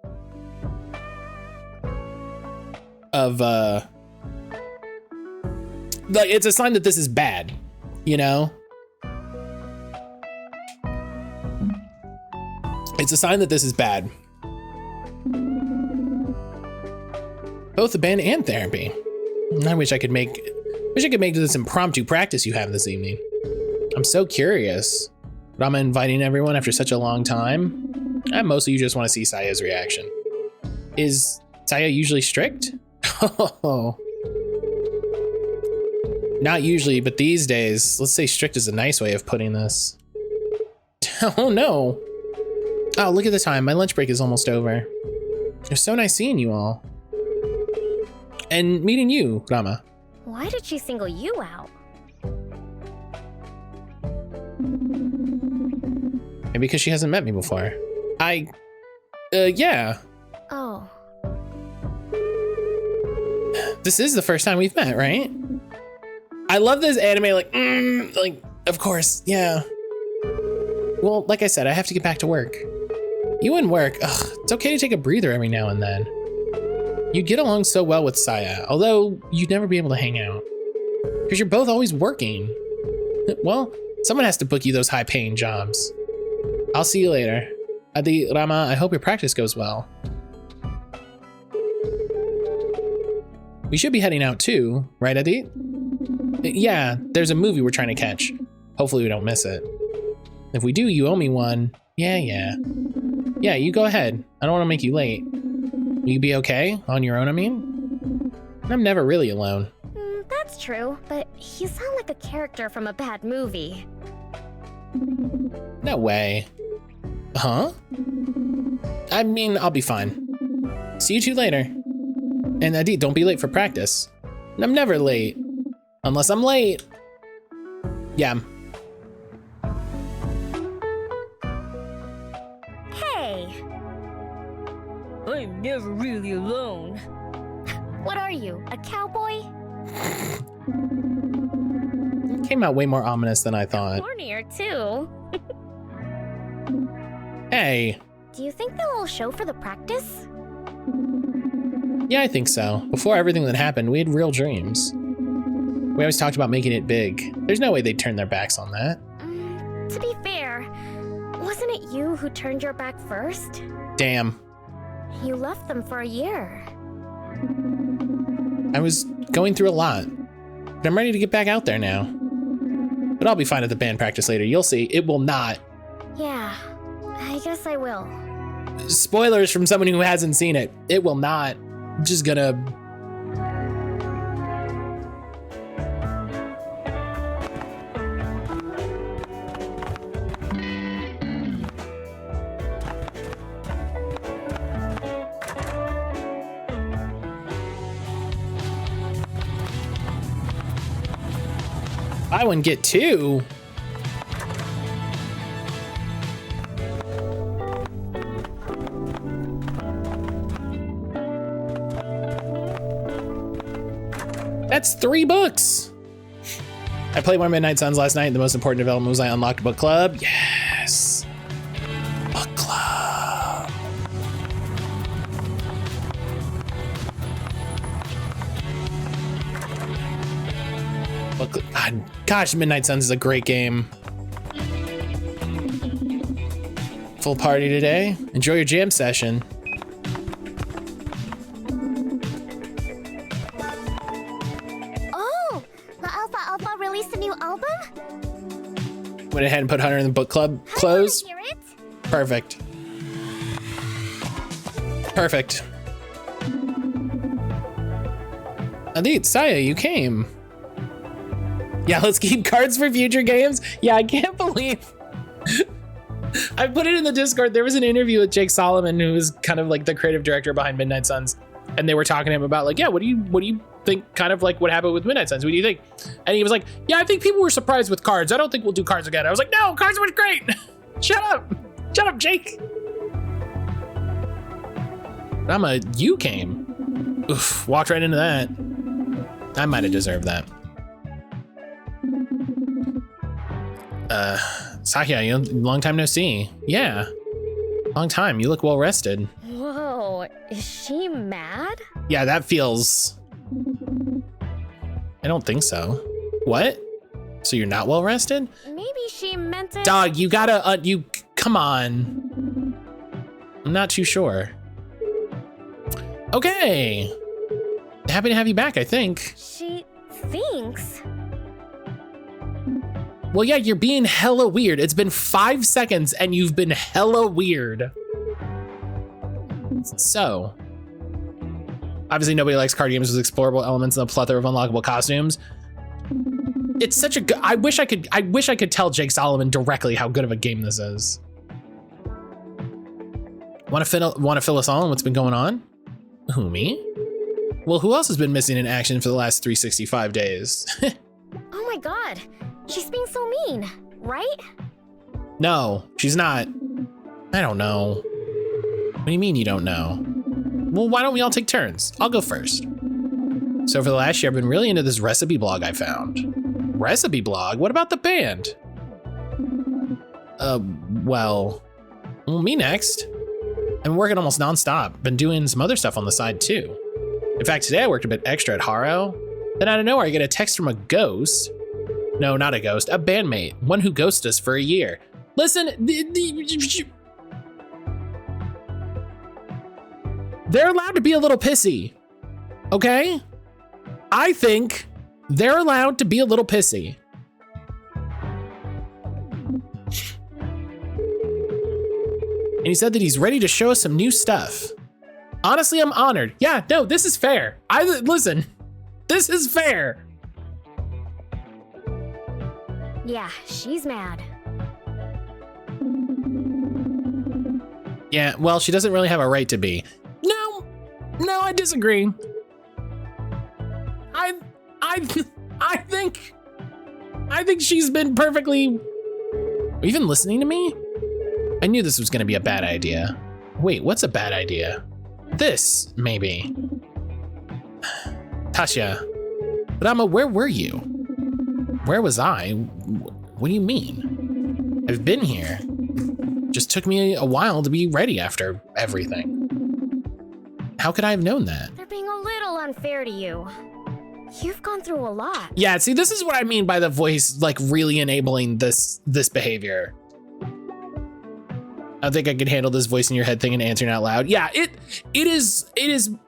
like, it's a sign that this is bad, you know? It's a sign that this is bad. Both the band and therapy. I wish I could make this impromptu practice you have this evening. I'm so curious. Rama inviting everyone after such a long time. Mostly you just want to see Saya's reaction. Is Saya usually strict? Oh. Not usually, but these days, let's say strict is a nice way of putting this. Oh no. Oh, look at the time. My lunch break is almost over. It was so nice seeing you all. And meeting you, Rama. Why did she single you out? Maybe because she hasn't met me before. Yeah. Oh. This is the first time we've met, right? I love this anime, like, of course, yeah. Well, like I said, I have to get back to work. You and work, ugh, it's okay to take a breather every now and then. You'd get along so well with Saya, although you'd never be able to hang out. Because you're both always working. Well, someone has to book you those high-paying jobs. I'll see you later. Adi, Rama, I hope your practice goes well. We should be heading out too, right, Adi? Yeah, there's a movie we're trying to catch. Hopefully we don't miss it. If we do, you owe me one. Yeah. Yeah, you go ahead. I don't want to make you late. Will you be okay? On your own, I mean? I'm never really alone. That's true, but you sound like a character from a bad movie. No way. Huh? I mean, I'll be fine. See you two later. And Adit, don't be late for practice. I'm never late. Unless I'm late. Yeah. Hey! I'm never really alone. What are you, a cowboy? It came out way more ominous than I thought. Cornier, too. Hey. Do you think they'll all show for the practice? Yeah, I think so. Before everything that happened, we had real dreams. We always talked about making it big. There's no way they'd turn their backs on that. To be fair, wasn't it you who turned your back first? Damn. You left them for a year. I was going through a lot. But I'm ready to get back out there now. But I'll be fine at the band practice later. You'll see. It will not. Yeah, I guess I will. Spoilers from someone who hasn't seen it. It will not. I'm just gonna... Buy one, get two. That's 3 books. I played one of Midnight Suns last night. The most important development was I unlocked a book club. Yes. Book club. Gosh, Midnight Suns is a great game. Full party today. Enjoy your jam session. Oh, the Alpha released a new album? Went ahead and put Hunter in the book club clothes. Hear it? Perfect. Perfect. Indeed, Saya, you came. Yeah, let's keep cards for future games. Yeah, I can't believe I put it in the Discord. There was an interview with Jake Solomon, who was kind of like the creative director behind Midnight Suns, and they were talking to him about like, yeah, what do you think? Kind of like what happened with Midnight Suns. What do you think? And he was like, yeah, I think people were surprised with cards. I don't think we'll do cards again. I was like, no, cards were great. Shut up, Jake. Rama, you came. Oof, walked right into that. I might have deserved that. Sakia, long time no see. Yeah, long time. You look well rested. Whoa, is she mad? Yeah, that feels... I don't think so. What? So you're not well rested? Maybe she meant it. Dog, you gotta, come on. I'm not too sure. Okay. Happy to have you back, I think. She thinks. Well, yeah, you're being hella weird. It's been 5 seconds and you've been hella weird. So, obviously nobody likes card games with explorable elements and a plethora of unlockable costumes. It's such a good, I wish I could tell Jake Solomon directly how good of a game this is. Want to fill us all in what's been going on? Who, me? Well, who else has been missing in action for the last 365 days? Oh my god, she's being so mean, right? No, she's not. I don't know. What do you mean you don't know? Well, why don't we all take turns? I'll go first. So for the last year, I've been really into this recipe blog I found. Recipe blog? What about the band? Well, me next. I've been working almost nonstop. Been doing some other stuff on the side too. In fact, today I worked a bit extra at Haro. Then out of nowhere, I get a text from a ghost. No, not a ghost, a bandmate, one who ghosted us for a year. Listen, they're allowed to be a little pissy, okay? I think they're allowed to be a little pissy. And he said that he's ready to show us some new stuff. Honestly, I'm honored. Yeah, no, this is fair. Listen, this is fair. Yeah, she's mad. Yeah, well, she doesn't really have a right to be. No, I disagree. I think she's been perfectly. Are you even listening to me? I knew this was gonna be a bad idea. Wait, what's a bad idea? This, maybe. Tasha, Rama, where were you? Where was I? What do you mean? I've been here. Just took me a while to be ready after everything. How could I have known that? They're being a little unfair to you. You've gone through a lot. Yeah, see, this is what I mean by the voice, like, really enabling this behavior. I think I could handle this voice in your head thing and answering out loud. Yeah, it is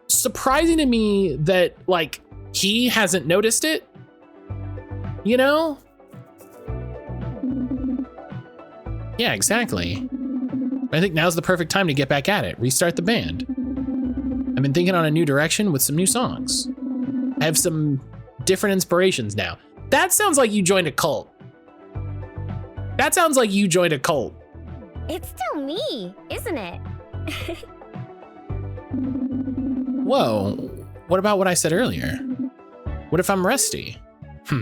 surprising to me that, like, he hasn't noticed it. You know? Yeah, exactly. I think now's the perfect time to get back at it. Restart the band. I've been thinking on a new direction with some new songs. I have some different inspirations now. That sounds like you joined a cult. That sounds like you joined a cult. It's still me, isn't it? Whoa, what about what I said earlier? What if I'm rusty? We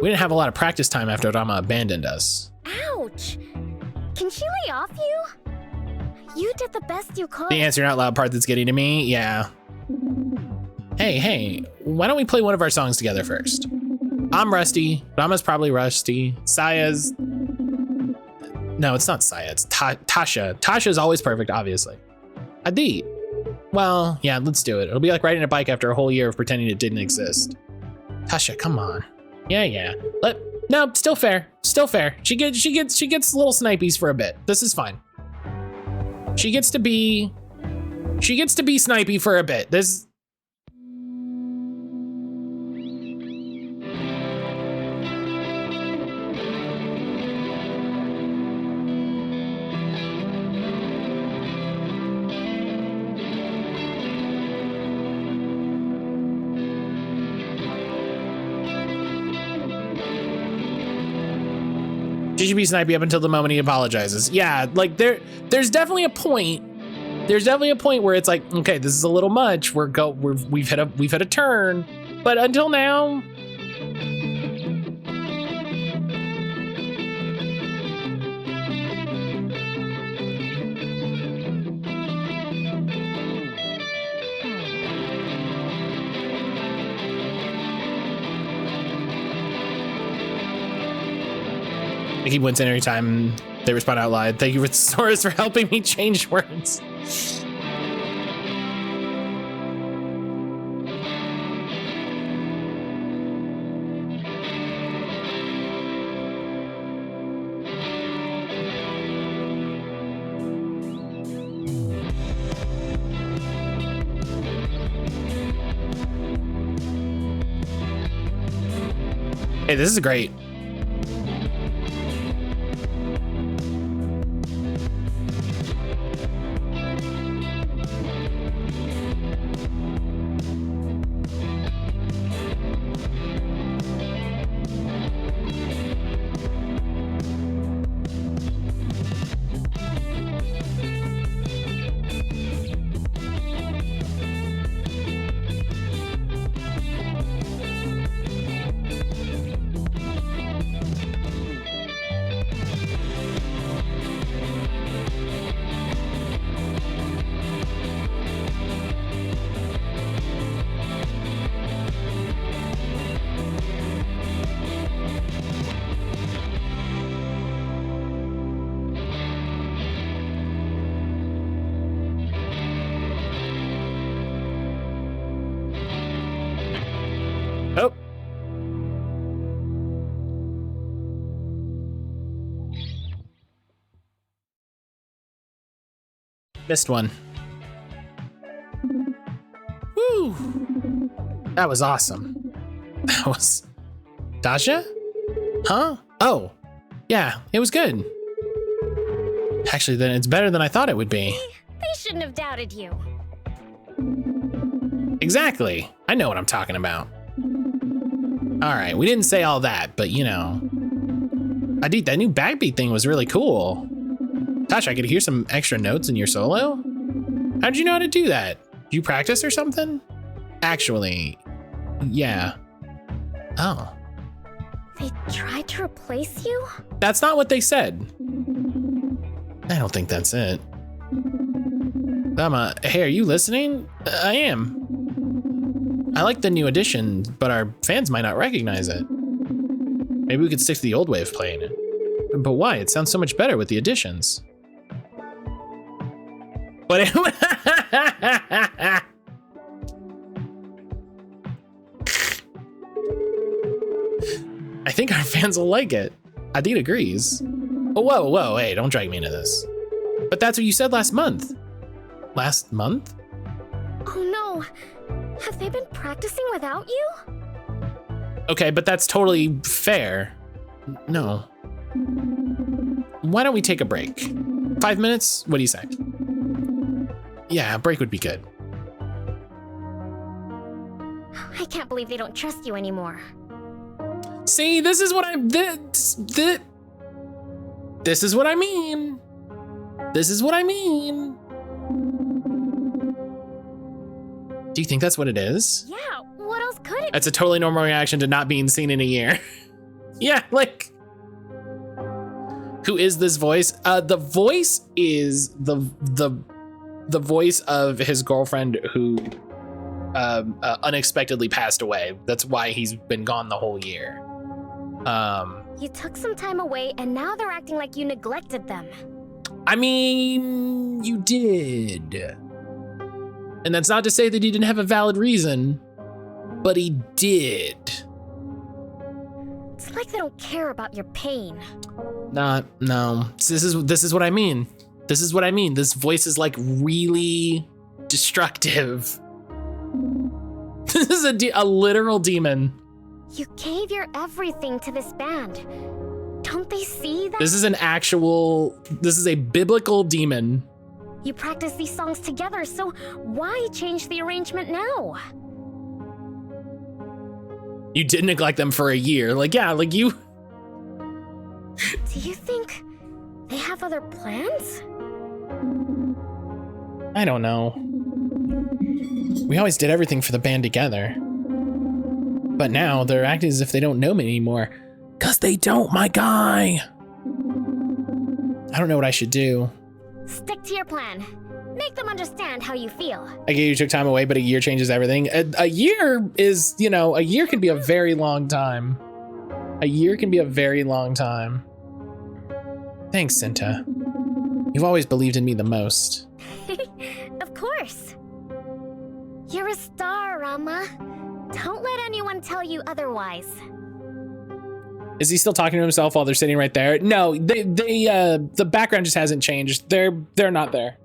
didn't have a lot of practice time after Rama abandoned us. Ouch! Can she lay off you? You did the best you could. The answering out loud part that's getting to me, yeah. Hey, why don't we play one of our songs together first? I'm rusty, Rama's probably rusty, Saya's... No, it's not Saya, it's Tasha. Tasha's always perfect, obviously. Adi. Well, yeah, let's do it. It'll be like riding a bike after a whole year of pretending it didn't exist. Tasha, come on. Yeah. No, still fair. She gets little snipies for a bit. This is fine. She gets to be snipey for a bit. This. She should be snipey up until the moment he apologizes. Yeah, like there's definitely a point. There's definitely a point where it's like, okay, this is a little much. We've hit a turn, but until now. I keep wincing every time they respond out loud. Thank you, Soros, for helping me change words. Hey, this is great. Oh. Missed one. Woo! That was awesome. That was... Tasha? Huh? Oh. Yeah, it was good. Actually, then it's better than I thought it would be. They shouldn't have doubted you. Exactly. I know what I'm talking about. All right, we didn't say all that, but you know. Adit, that new backbeat thing was really cool. Gosh, I could hear some extra notes in your solo. How'd you know how to do that? Did you practice or something? Actually, yeah. Oh. They tried to replace you? That's not what they said. I don't think that's it. Rama, hey, are you listening? I am. I like the new addition, but our fans might not recognize it. Maybe we could stick to the old way of playing it. But why? It sounds so much better with the additions. But I think our fans will like it. Adit agrees. Oh, whoa, hey, don't drag me into this. But that's what you said last month. Last month? Oh no. Have they been practicing without you? Okay, but that's totally fair. No. Why don't we take a break? 5 minutes? What do you say? Yeah, a break would be good. I can't believe they don't trust you anymore. See, this is what this is what I mean. This is what I mean. Do you think that's what it is? Yeah, what else could it be? That's a totally normal reaction to not being seen in a year. Yeah, like, who is this voice? The voice is the voice of his girlfriend who unexpectedly passed away. That's why he's been gone the whole year. You took some time away and now they're acting like you neglected them. I mean, you did. And that's not to say that he didn't have a valid reason, but he did. It's like they don't care about your pain. No. This is what I mean. This is what I mean. This voice is like really destructive. This is a literal demon. You gave your everything to this band. Don't they see that? This is a biblical demon. You practice these songs together, so why change the arrangement now? You did neglect them for a year. Like, yeah, like you. Do you think they have other plans? I don't know. We always did everything for the band together. But now they're acting as if they don't know me anymore. 'Cause they don't, my guy. I don't know what I should do. Stick to your plan. Make them understand how you feel. I get you took time away, but a year changes everything. A year is, you know, a year can be a very long time. A year can be a very long time. Thanks, Cinta. You've always believed in me the most. Of course. You're a star, Rama. Don't let anyone tell you otherwise. Is he still talking to himself while they're sitting right there? No, the background just hasn't changed. They're not there.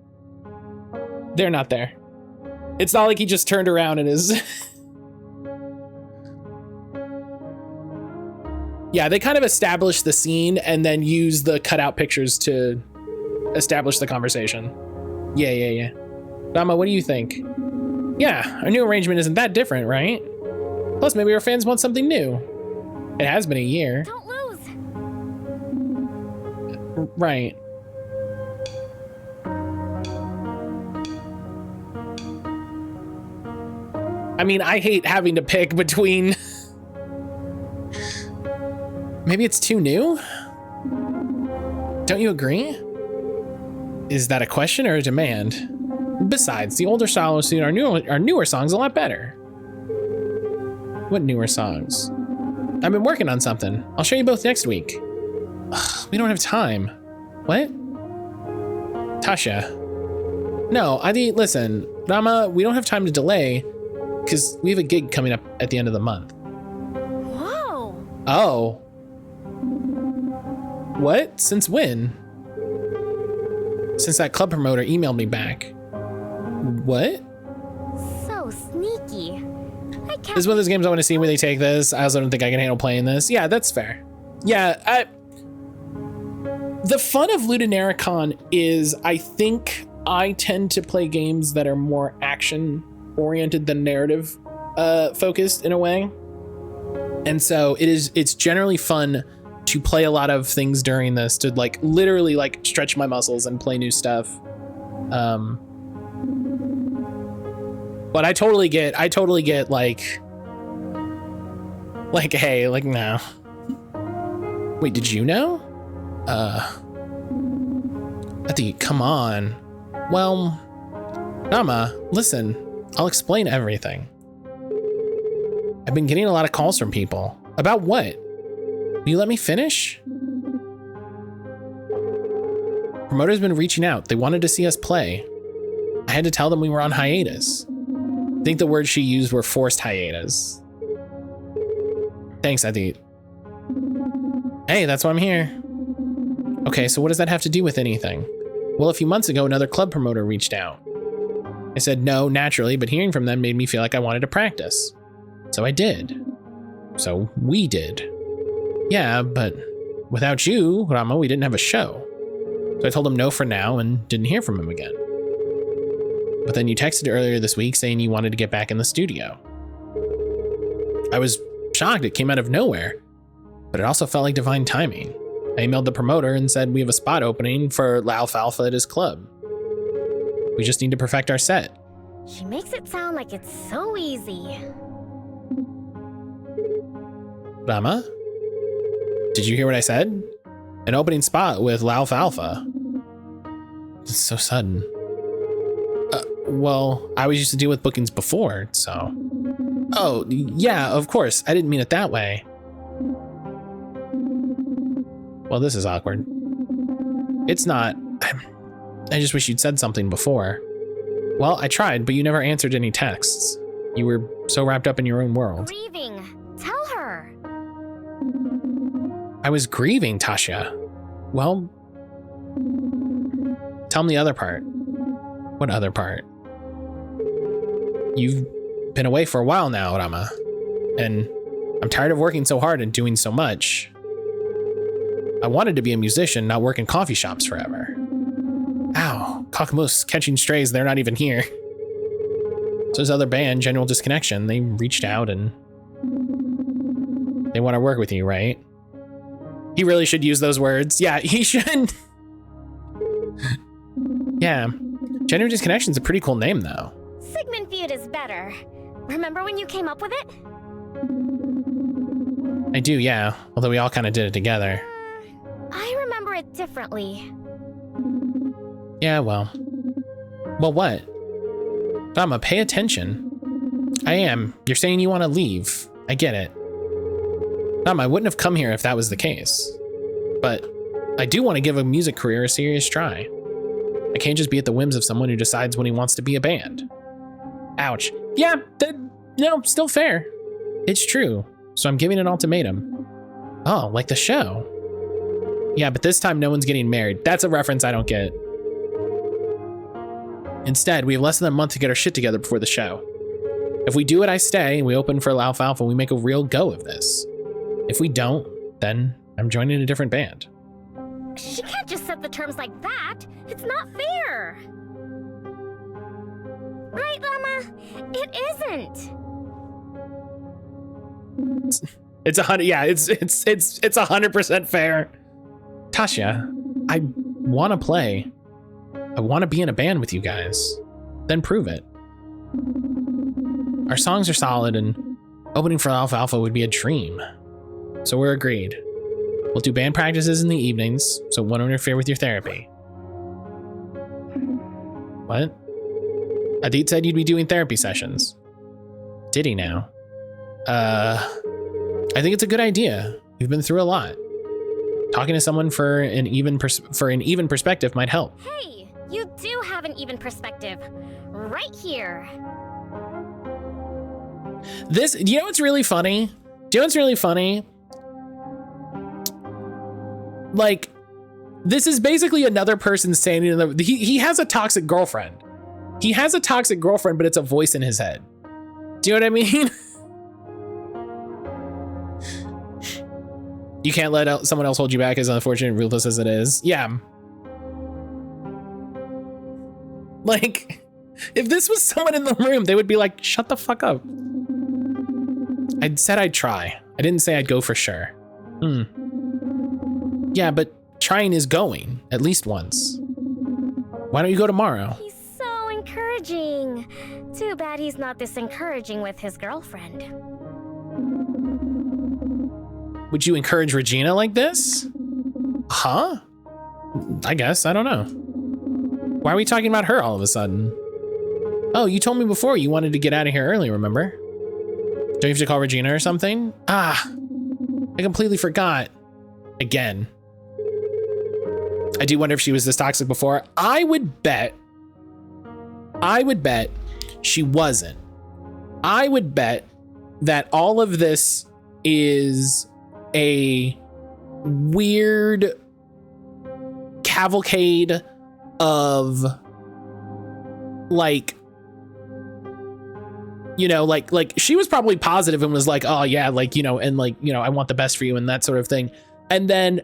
They're not there. It's not like he just turned around and is. Yeah, they kind of established the scene and then use the cutout pictures to establish the conversation. Yeah. Rama, what do you think? Yeah, our new arrangement isn't that different, right? Plus, maybe our fans want something new. It has been a year. Don't lose. Right. I mean, I hate having to pick between. Maybe it's too new? Don't you agree? Is that a question or a demand? Besides, the older styles suit our newer songs a lot better. What newer songs? I've been working on something. I'll show you both next week. Ugh, we don't have time. What? Tasha. No, listen, Rama, we don't have time to delay because we have a gig coming up at the end of the month. Whoa. Oh. What? Since when? Since that club promoter emailed me back. What? So sneaky. I can't. This is one of those games I want to see where they take this. I also don't think I can handle playing this. Yeah, that's fair. Yeah, The fun of LudoNarraCon is I think I tend to play games that are more action oriented than narrative focused in a way. And so it's generally fun to play a lot of things during this, to like literally like stretch my muscles and play new stuff. But I totally get like, hey, like, no. Wait, did you know? Come on. Well, Rama, listen, I'll explain everything. I've been getting a lot of calls from people. About what? Will you let me finish? Promoter's been reaching out. They wanted to see us play. I had to tell them we were on hiatus. I think the words she used were forced hiatus. Thanks, Adit. Hey, that's why I'm here. Okay, so what does that have to do with anything? Well, a few months ago, another club promoter reached out. I said no, naturally, but hearing from them made me feel like I wanted to practice. So I did. So we did. Yeah, but without you, Rama, we didn't have a show. So I told him no for now and didn't hear from him again. But then you texted earlier this week saying you wanted to get back in the studio. I was shocked it came out of nowhere, but it also felt like divine timing. I emailed the promoter and said we have a spot opening for Alfalfa at his club. We just need to perfect our set. She makes it sound like it's so easy. Rama? Did you hear what I said? An opening spot with Alfalfa. It's so sudden. Well, I was used to deal with bookings before, so... Oh, yeah, of course. I didn't mean it that way. Well, this is awkward. It's not. I just wish you'd said something before. Well, I tried, but you never answered any texts. You were so wrapped up in your own world. Grieving. Tell her. I was grieving, Tasha. Well, tell me the other part. What other part? You've been away for a while now, Rama, and I'm tired of working so hard and doing so much. I wanted to be a musician, not work in coffee shops forever. Ow, Kakamus, catching strays, they're not even here. So his other band, General Disconnection, they reached out and they want to work with you, right? He really should use those words. Yeah, he should. Yeah, General Disconnection's a pretty cool name though. Sigmund Feud is better. Remember when you came up with it? I do, yeah, although we all kind of did it together. I remember it differently. Yeah, well, what? Rama, pay attention. I am. You're saying you want to leave. I get it. Rama, I wouldn't have come here if that was the case. But I do want to give a music career a serious try. I can't just be at the whims of someone who decides when he wants to be a band. Ouch. Yeah, still fair. It's true. So I'm giving an ultimatum. Oh, like the show. Yeah, but this time no one's getting married. That's a reference I don't get. Instead, we have less than a month to get our shit together before the show. If we do it, I stay, we open for Alfalfa, we make a real go of this. If we don't, then I'm joining a different band. She can't just set the terms like that. It's not fair. Right, Rama? It isn't. It's 100. Yeah, it's 100% fair. Tasha, I want to play. I want to be in a band with you guys. Then prove it. Our songs are solid, and opening for Alfalfa would be a dream. So we're agreed. We'll do band practices in the evenings, so it won't interfere with your therapy. What? Adit said you'd be doing therapy sessions. Did he now? I think it's a good idea. We've been through a lot. Talking to someone for an even perspective might help. Hey, you do have an even perspective. Right here. This, you know what's really funny? Do you know what's really funny? Like, this is basically another person saying, he has a toxic girlfriend. He has a toxic girlfriend, but it's a voice in his head. Do you know what I mean? You can't let someone else hold you back, as unfortunate and ruthless as it is. Yeah. Like, if this was someone in the room, they would be like, shut the fuck up. I said I'd try. I didn't say I'd go for sure. Yeah, but trying is going, at least once. Why don't you go tomorrow? He's so encouraging. Too bad he's not this encouraging with his girlfriend. Would you encourage Regina like this? Huh? I guess, I don't know. Why are we talking about her all of a sudden? Oh, you told me before you wanted to get out of here early, remember? Don't you have to call Regina or something? Ah, I completely forgot. Again. I do wonder if she was this toxic before. I would bet she wasn't. I would bet that all of this is a weird cavalcade of like, you know, like she was probably positive and was like, oh yeah, like, you know, and like, you know, I want the best for you and that sort of thing. And then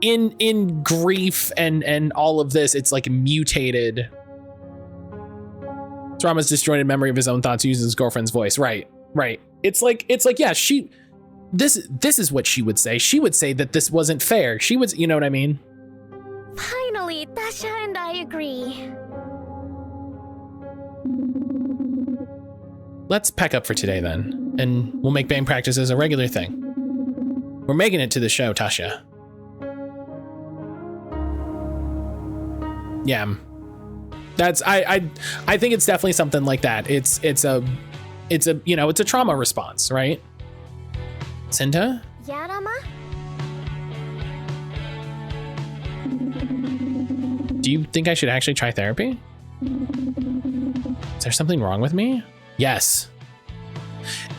in grief and all of this, it's like mutated. It's Rama's disjointed memory of his own thoughts using his girlfriend's voice. Right. It's like, yeah, this is what she would say. She would say that this wasn't fair. She would, you know what I mean? Finally, Tasha and I agree. Let's pack up for today then, and we'll make band practices a regular thing. We're making it to the show, Tasha. Yeah, that's I think it's definitely something like that. It's a you know, it's a trauma response, right? Cinta? Yeah, Rama? Do you think I should actually try therapy? Is there something wrong with me? Yes.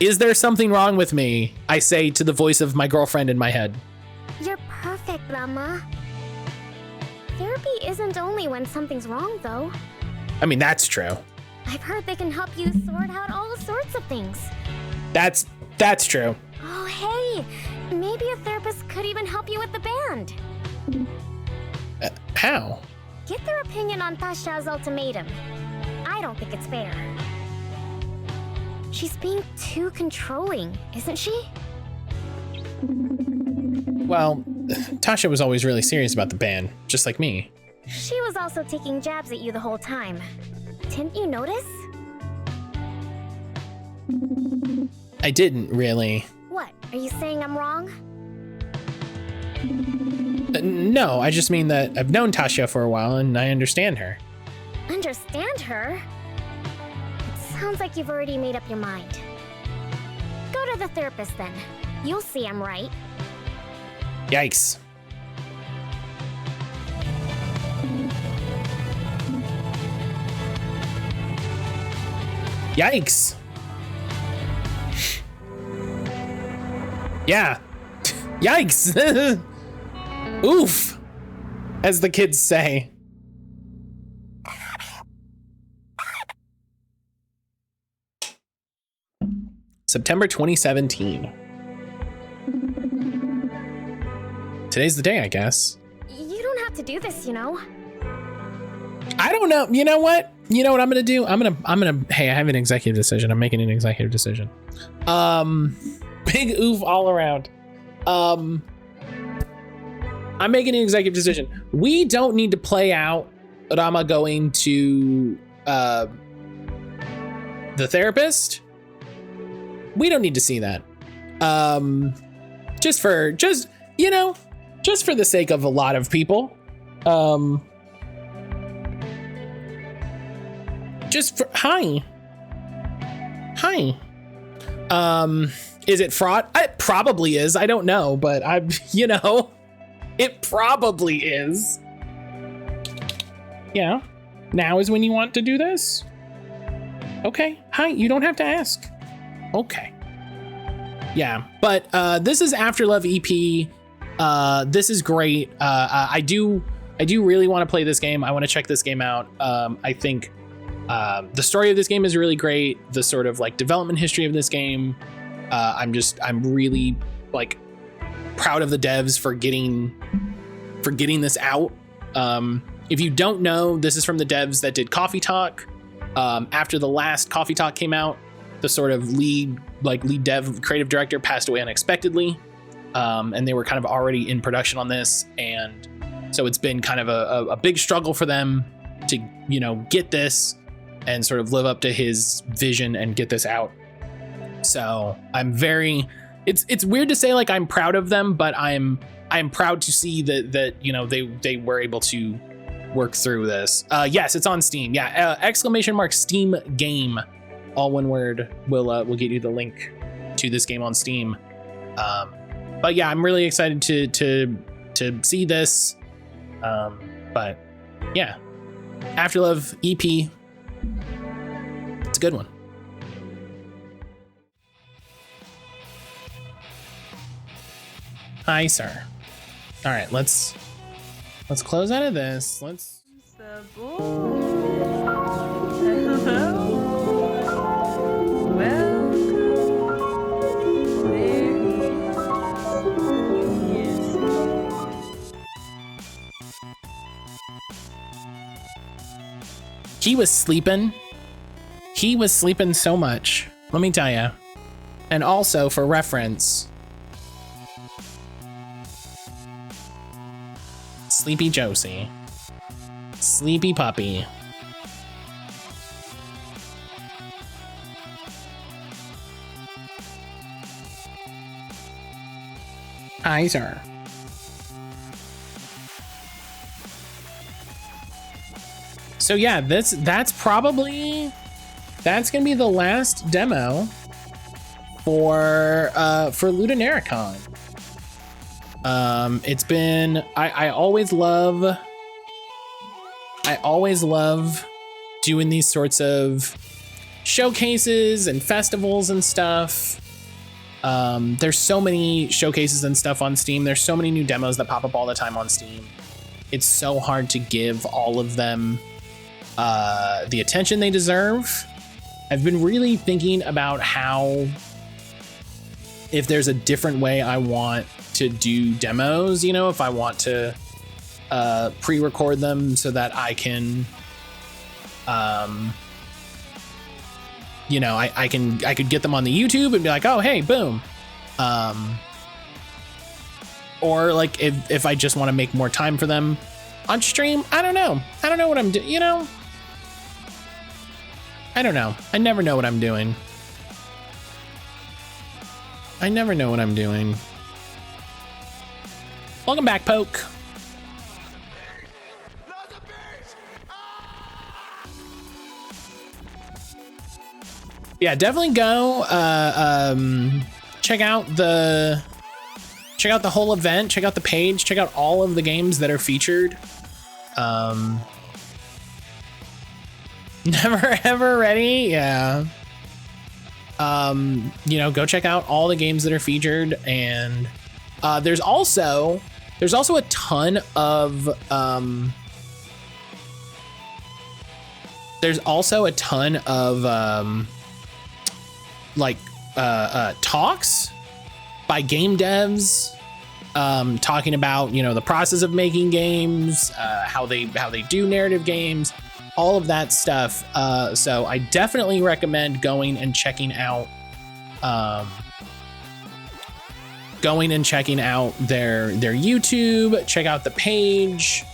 Is there something wrong with me? I say to the voice of my girlfriend in my head. You're perfect, Rama. Therapy isn't only when something's wrong, though. I mean, that's true. I've heard they can help you sort out all sorts of things. That's true. Oh, hey, maybe a therapist could even help you with the band. How? Get their opinion on Tasha's ultimatum. I don't think it's fair. She's being too controlling, isn't she? Well, Tasha was always really serious about the band, just like me. She was also taking jabs at you the whole time. Didn't you notice? I didn't really. What? Are you saying I'm wrong? No, I just mean that I've known Tasha for a while and I understand her. Understand her? It sounds like you've already made up your mind. Go to the therapist then. You'll see I'm right. Yikes. Yikes. Yeah. Yikes. Oof, as the kids say. September 2017. Today's the day, I guess. You don't have to do this, you know. I don't know. You know what? You know what I'm gonna do? I'm gonna. Hey, I have an executive decision. I'm making an executive decision. Big oof all around. I'm making an executive decision. We don't need to play out Rama going to the therapist. We don't need to see that. Just for the sake of a lot of people. Hi. Is it fraud? It probably is. I don't know, but it probably is. Yeah. Now is when you want to do this? Okay. Hi. You don't have to ask. Okay. Yeah. But this is AfterLove EP. This is great. I do really want to play this game. I want to check this game out. I think the story of this game is really great. The sort of like development history of this game. I'm really like proud of the devs for getting this out. If you don't know, this is from the devs that did Coffee Talk. After the last Coffee Talk came out, the sort of lead dev creative director passed away unexpectedly. And they were kind of already in production on this. And so it's been kind of a big struggle for them to, you know, get this and sort of live up to his vision and get this out. So I'm very, it's weird to say like I'm proud of them, but I'm proud to see that you know, they were able to work through this. Yes, it's on Steam. Yeah, exclamation mark Steam game, all one word, will get you the link to this game on Steam. But yeah, I'm really excited to see this. But yeah, AfterLove EP, it's a good one. Hi, sir. All right, let's close out of this. Let's. He was sleeping. He was sleeping so much. Let me tell you. And also for reference, Sleepy Josie. Sleepy puppy. Hi, sir. So yeah, that's gonna be the last demo for LudoNarraCon. It's been, I always love doing these sorts of showcases and festivals and stuff. There's so many showcases and stuff on Steam. There's so many new demos that pop up all the time on Steam. It's so hard to give all of them the attention they deserve. I've been really thinking about how, if there's a different way I want to do demos, you know, if I want to pre-record them so that I can, you know, I could get them on the YouTube and be like, oh, hey, boom. Or like if I just want to make more time for them on stream, I don't know what I'm doing, you know? I don't know. I never know what I'm doing. Welcome back, Poke. Yeah, definitely go check out the whole event, check out the page, check out all of the games that are featured. Never ever ready, yeah. You know, go check out all the games that are featured, and there's also a ton of talks by game devs talking about, you know, the process of making games, how they do narrative games, all of that stuff. So I definitely recommend going and checking out their YouTube, check out the page,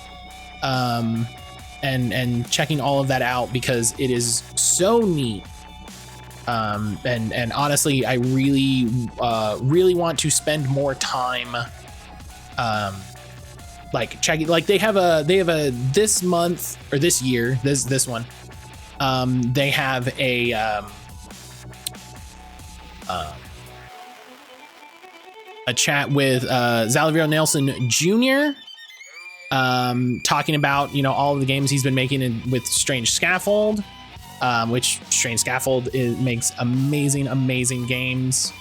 and checking all of that out, because it is so neat. And honestly, I really want to spend more time like checking, like they have a this month, or this year, this one, they have a chat with Zalaviro Nelson Jr. Talking about, you know, all of the games he's been making with Strange Scaffold, which Strange Scaffold makes amazing games.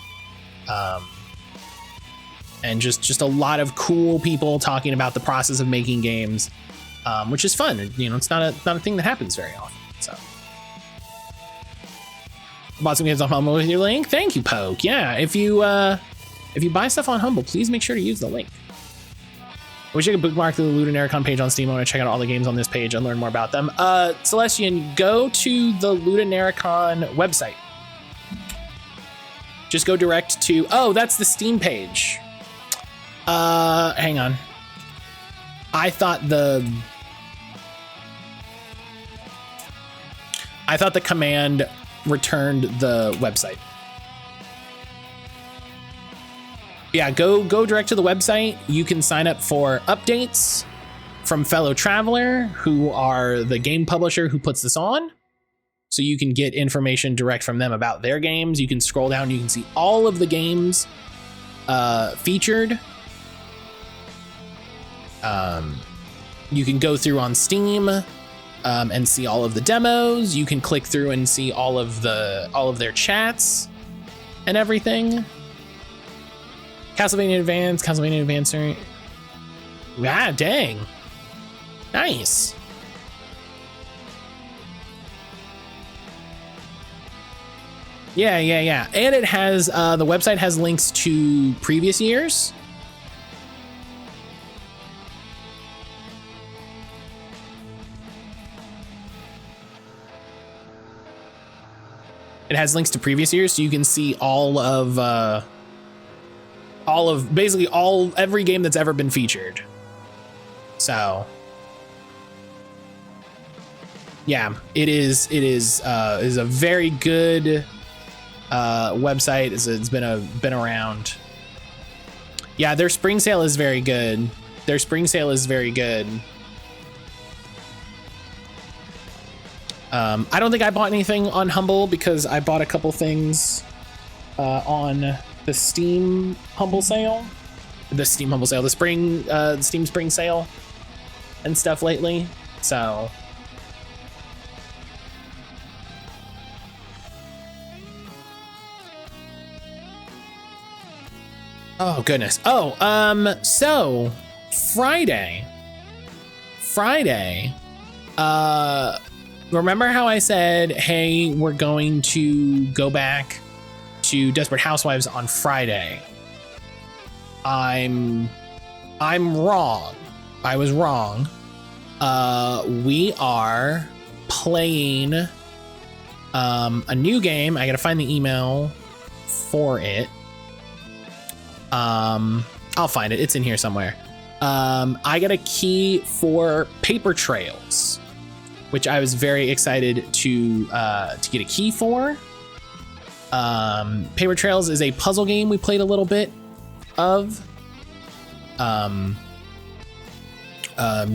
And just a lot of cool people talking about the process of making games, which is fun. You know, it's not a thing that happens very often. So, bought some games on Home with your link. Thank you, Poke. Yeah, if you If you buy stuff on Humble, please make sure to use the link. I wish I could bookmark the LudoNarraCon page on Steam. I want to check out all the games on this page and learn more about them. Celestian, go to the LudoNarraCon website. Just go direct to, oh, that's the Steam page. Hang on. I thought the command returned the website. Yeah, go direct to the website. You can sign up for updates from Fellow Traveler, who are the game publisher who puts this on. So you can get information direct from them about their games. You can scroll down, you can see all of the games featured. You can go through on Steam and see all of the demos. You can click through and see all of their chats and everything. Castlevania Advance. Ah, dang. Nice. Yeah. And it has, the website has links to previous years. It has links to previous years, so you can see basically every game that's ever been featured. So yeah, it is a very good website. It's been around. Yeah, their spring sale is very good. I don't think I bought anything on Humble because I bought a couple things on the Steam Humble sale. The Steam Spring sale and stuff lately. So oh goodness. So Friday. Remember how I said, hey, we're going to go back to Desperate Housewives on Friday? I'm wrong. I was wrong. We are playing a new game. I gotta find the email for it. I'll find it. It's in here somewhere. I got a key for Paper Trails, which I was very excited to get a key for. Paper Trails is a puzzle game we played a little bit of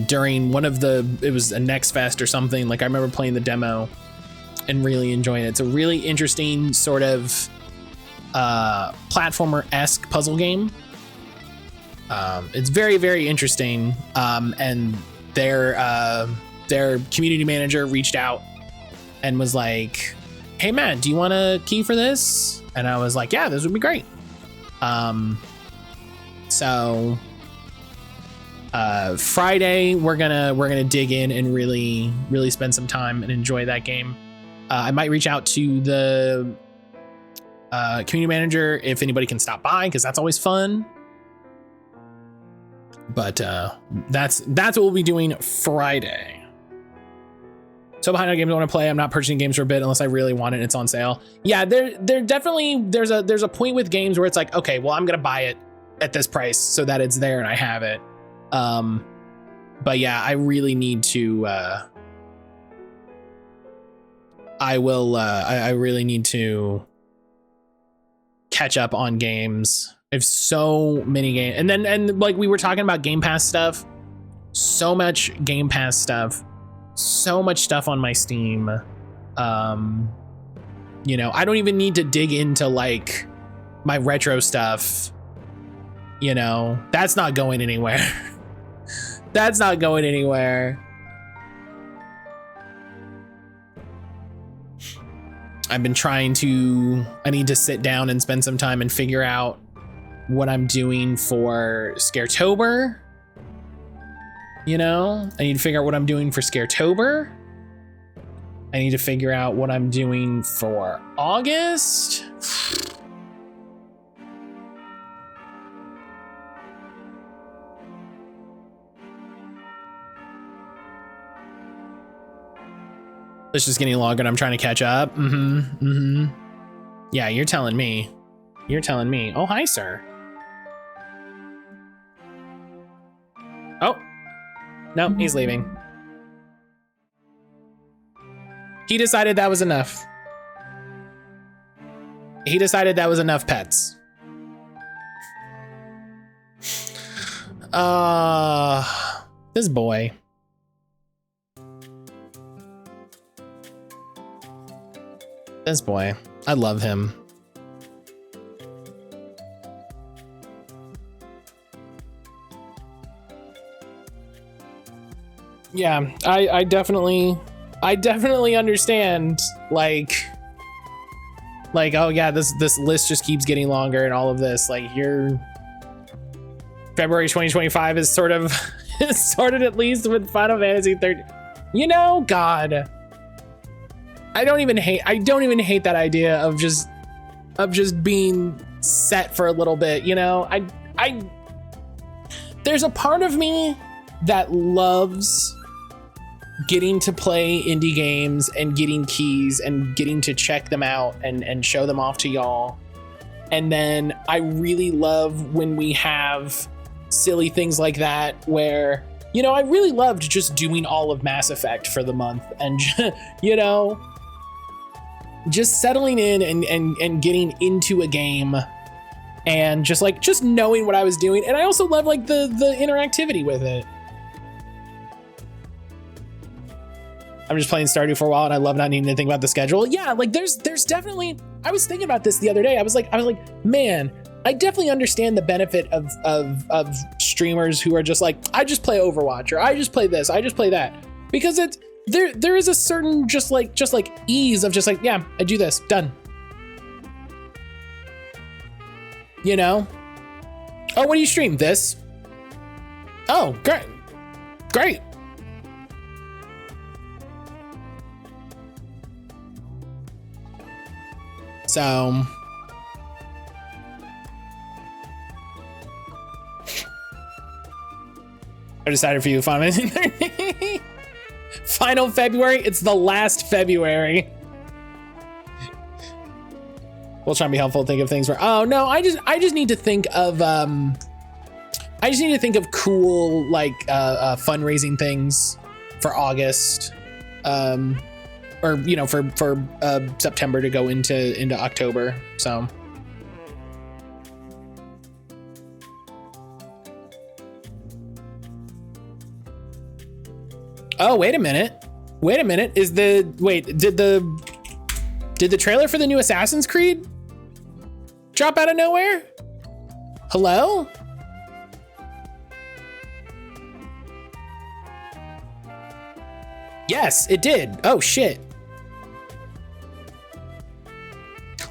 during one of it was a Next Fest or something. Like, I remember playing the demo and really enjoying it. It's a really interesting sort of platformer-esque puzzle game. It's very, very interesting. And their community manager reached out and was like, hey man, do you want a key for this? And I was like, yeah, this would be great. So Friday we're gonna dig in and really spend some time and enjoy that game. I might reach out to the community manager if anybody can stop by, because that's always fun. But that's what we'll be doing Friday. So behind on games I want to play. I'm not purchasing games for a bit unless I really want it and it's on sale. Yeah, there definitely there's a point with games where it's like, okay, well, I'm gonna buy it at this price so that it's there and I have it. But yeah, I really need to I really need to catch up on games. I have so many games, and like we were talking about Game Pass stuff, so much Game Pass stuff, so much stuff on my Steam. You know, I don't even need to dig into like my retro stuff. You know, that's not going anywhere. That's not going anywhere. I need to sit down and spend some time and figure out what I'm doing for Scaretober. You know, I need to figure out what I'm doing for Scaretober. I need to figure out what I'm doing for August. It's just getting longer and I'm trying to catch up. Yeah, you're telling me. You're telling me. Oh, hi, sir. Oh. No, he's leaving. He decided that was enough. He decided that was enough pets. This boy. This boy. I love him. Yeah, I definitely understand, like, oh yeah, this list just keeps getting longer and all of this. Like, your February 2025 is sort of it started at least with Final Fantasy 13. You know, God, I don't even hate that idea of just being set for a little bit. You know, I there's a part of me that loves getting to play indie games and getting keys and getting to check them out and show them off to y'all. And then I really love when we have silly things like that where, you know, I really loved just doing all of Mass Effect for the month and, you know, just settling in and getting into a game and just knowing what I was doing. And I also love like the interactivity with it. I'm just playing Stardew for a while and I love not needing to think about the schedule. Yeah, like there's definitely, I was thinking about this the other day. I was like, man, I definitely understand the benefit of streamers who are just like, I just play Overwatch, or I just play this, I just play that. Because it's, there is a certain just like ease of just like, yeah, I do this, done. You know? Oh, what do you stream? This? Oh, great. Great. So I decided for you, Final February. It's the last February. We'll try and be helpful. Think of things for. Oh no, I just need to think of cool like fundraising things for August. Or, you know, for September to go into October. So. Oh, wait a minute. Did the trailer for the new Assassin's Creed drop out of nowhere? Hello? Yes, it did. Oh shit.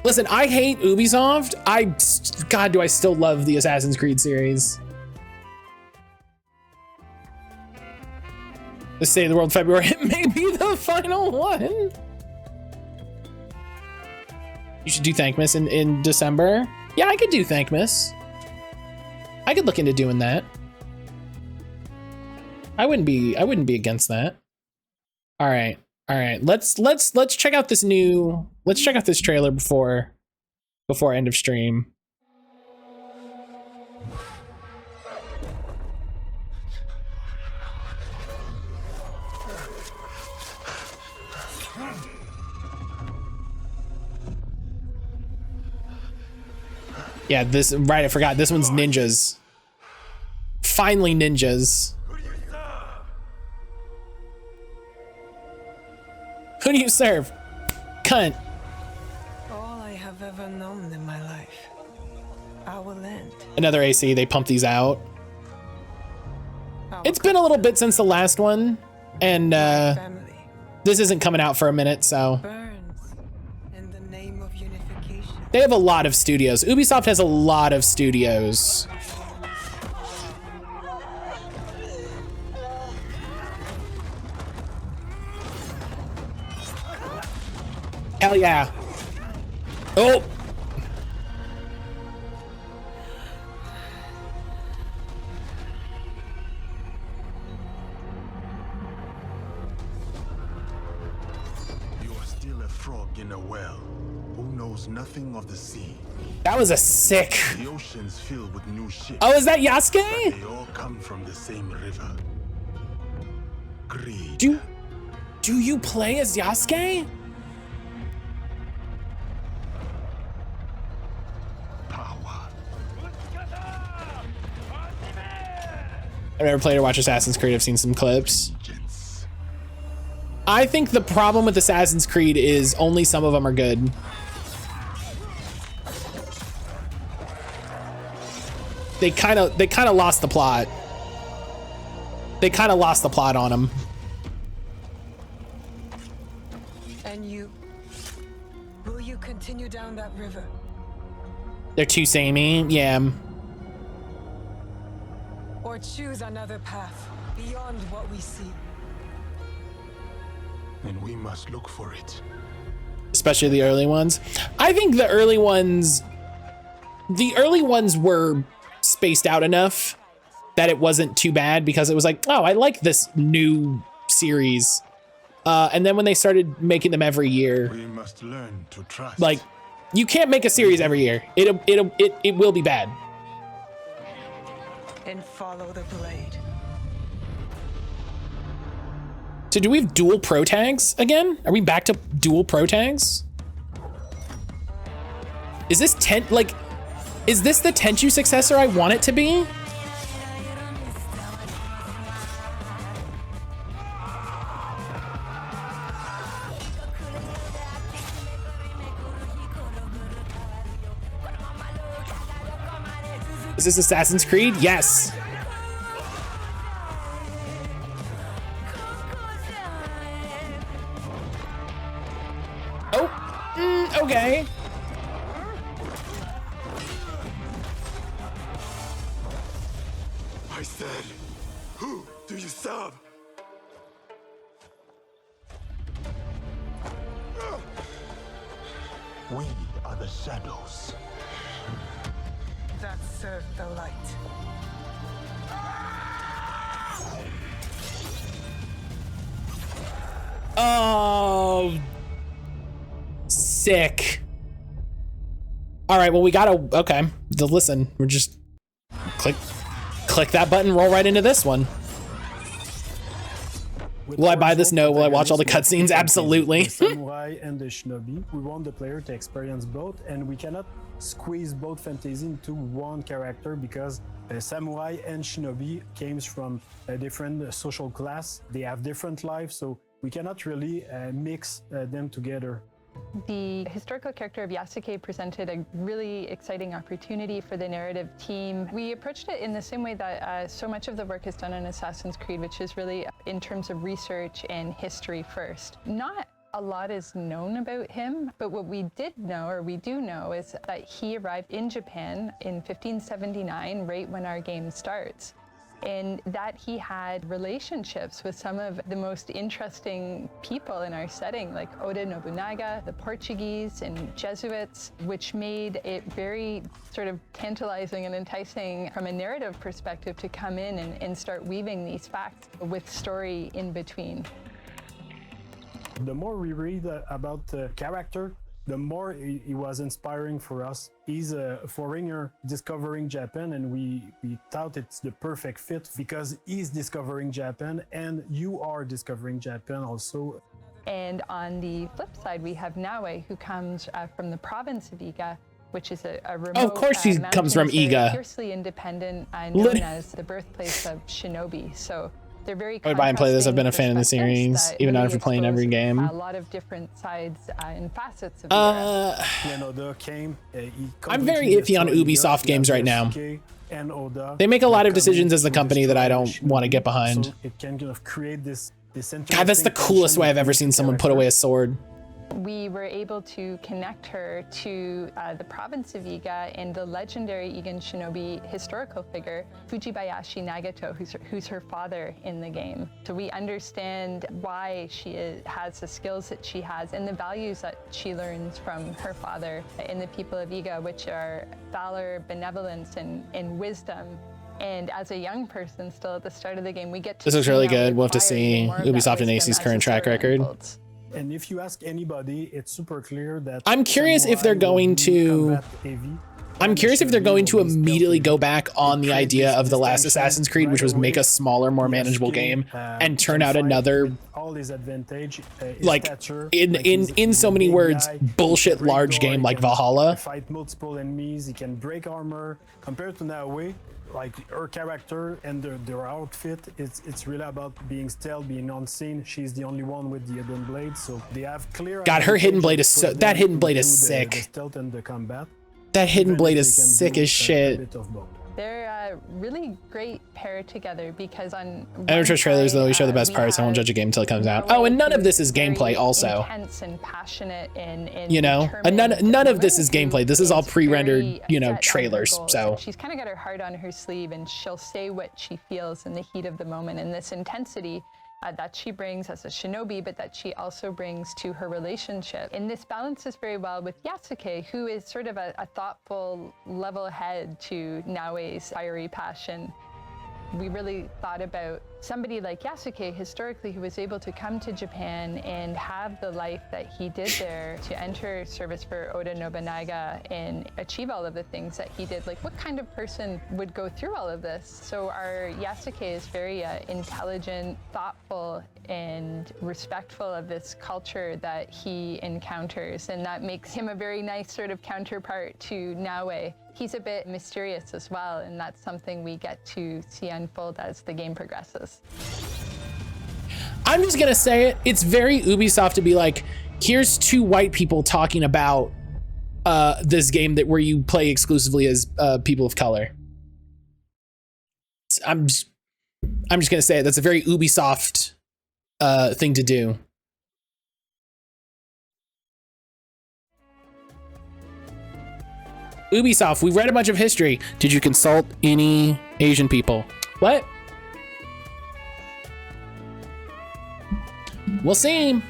Listen, I hate Ubisoft. God, do I still love the Assassin's Creed series. The State of the World February, it may be the final one. You should do Thankmas in December. Yeah, I could do Thankmas. I could look into doing that. I wouldn't be against that. All right. Let's check out this trailer before end of stream. Yeah, I forgot. This one's ninjas. Finally ninjas. Who do you serve? Cunt. All I have ever known in my life. I will end. Another AC, they pump these out. It's been a little bit since the last one, and this isn't coming out for a minute, so. Burns in the name of unification. They have a lot of studios. Ubisoft has a lot of studios. Hell yeah. Oh. frog in a well who knows nothing of the sea. That was a sick. The ocean's filled with new ships. Oh, is that But Yasuke? they all come from the same river. Greed. Do you play as Yasuke? Power. I've never played or watched Assassin's Creed. I've seen some clips. Vengeance. I think the problem with Assassin's Creed is only some of them are good. They kind of lost the plot. They kind of lost the plot on them. And you? Will you continue down that river? They're too samey. Yeah. Or choose another path beyond what we see? And we must look for it. Especially the early ones. I think the early ones were spaced out enough that it wasn't too bad, because it was like, oh, I like this new series. And then when they started making them every year, We must learn to trust. like, you can't make a series every year. It will be bad. And follow the blade. So do we have dual pro tags again? Are we back to dual pro tags? Is this is this the Tenchu successor I want it to be? Is this Assassin's Creed? Yes. Oh, okay. I said, who do you serve? We are the shadows. That serve the light. Oh, sick. All right, well, we gotta, okay. Listen, we're just click that button, roll right into this one. Will I buy this? No. Will I watch all the cutscenes? Absolutely. The samurai and the shinobi. We want the player to experience both, and we cannot squeeze both fantasy into one character, because samurai and shinobi came from a different social class. They have different lives, so we cannot really mix them together. The historical character of Yasuke presented a really exciting opportunity for the narrative team. We approached it in the same way that so much of the work is done in Assassin's Creed, which is really in terms of research and history first. Not a lot is known about him, but what we did know, or we do know, is that he arrived in Japan in 1579, right when our game starts, and that he had relationships with some of the most interesting people in our setting, like Oda Nobunaga, the Portuguese, and Jesuits, which made it very sort of tantalizing and enticing from a narrative perspective to come in and start weaving these facts with story in between. The more we read about the character, the more he was inspiring for us. He's a foreigner discovering Japan, and we thought it's the perfect fit because he's discovering Japan and you are discovering Japan also. And on the flip side, we have Naue, who comes from the province of Iga, which is a remote, of course he comes from Iga. Fiercely independent, known as the birthplace of shinobi. So they're very. I would buy and play this. I've been a fan of the series, even after playing every game. A lot of different sides and facets of the Oda came, I'm very iffy on Ubisoft games right now. They make a lot of decisions as the company that I don't want to get behind. So it can kind of create this God, that's the coolest way I've ever seen someone put away a sword. We were able to connect her to the province of Iga and the legendary Igan shinobi historical figure, Fujibayashi Nagato, who's her father in the game. So we understand why she has the skills that she has and the values that she learns from her father and the people of Iga, which are valor, benevolence, and wisdom. And as a young person still at the start of the game, we get to This looks really good. We'll have to see Ubisoft and AC's current track record. And if you ask anybody, it's super clear that I'm curious if they're going to. I'm curious if they're going to immediately go back on the idea of the last Assassin's Creed, which was make a smaller, more manageable game, and turn out another, like, in so many words, bullshit large game like Valhalla. Fight multiple enemies, he can break armor. Compared to Naoe, like her character and their outfit, it's really about being stealth, being unseen. She's the only one with the hidden blade, so they have clear. God, her hidden blade is so. That hidden blade is sick. The stealth and the combat. That hidden blade is sick as shit. They're a really great pair together because on I don't trust trailers though. We show the best parts. I won't judge a game until it comes out. Oh, and none of this is gameplay. Also, intense and passionate and you know, none of this is gameplay. This is all pre-rendered, you know, trailers. So she's kind of got her heart on her sleeve, and she'll say what she feels in the heat of the moment. And this intensity that she brings as a shinobi, but that she also brings to her relationship. And this balances very well with Yasuke, who is sort of a thoughtful, level head to Naoe's fiery passion. We really thought about somebody like Yasuke historically who was able to come to Japan and have the life that he did there, to enter service for Oda Nobunaga and achieve all of the things that he did. Like, what kind of person would go through all of this? So our Yasuke is very intelligent, thoughtful, and respectful of this culture that he encounters, and that makes him a very nice sort of counterpart to Naoe. He's a bit mysterious as well, and that's something we get to see unfold as the game progresses. I'm just gonna say it. It's very Ubisoft to be like, here's two white people talking about this game where you play exclusively as people of color. I'm just gonna say it. That's a very Ubisoft thing to do. Ubisoft, we've read a bunch of history. Did you consult any Asian people? What? We'll see.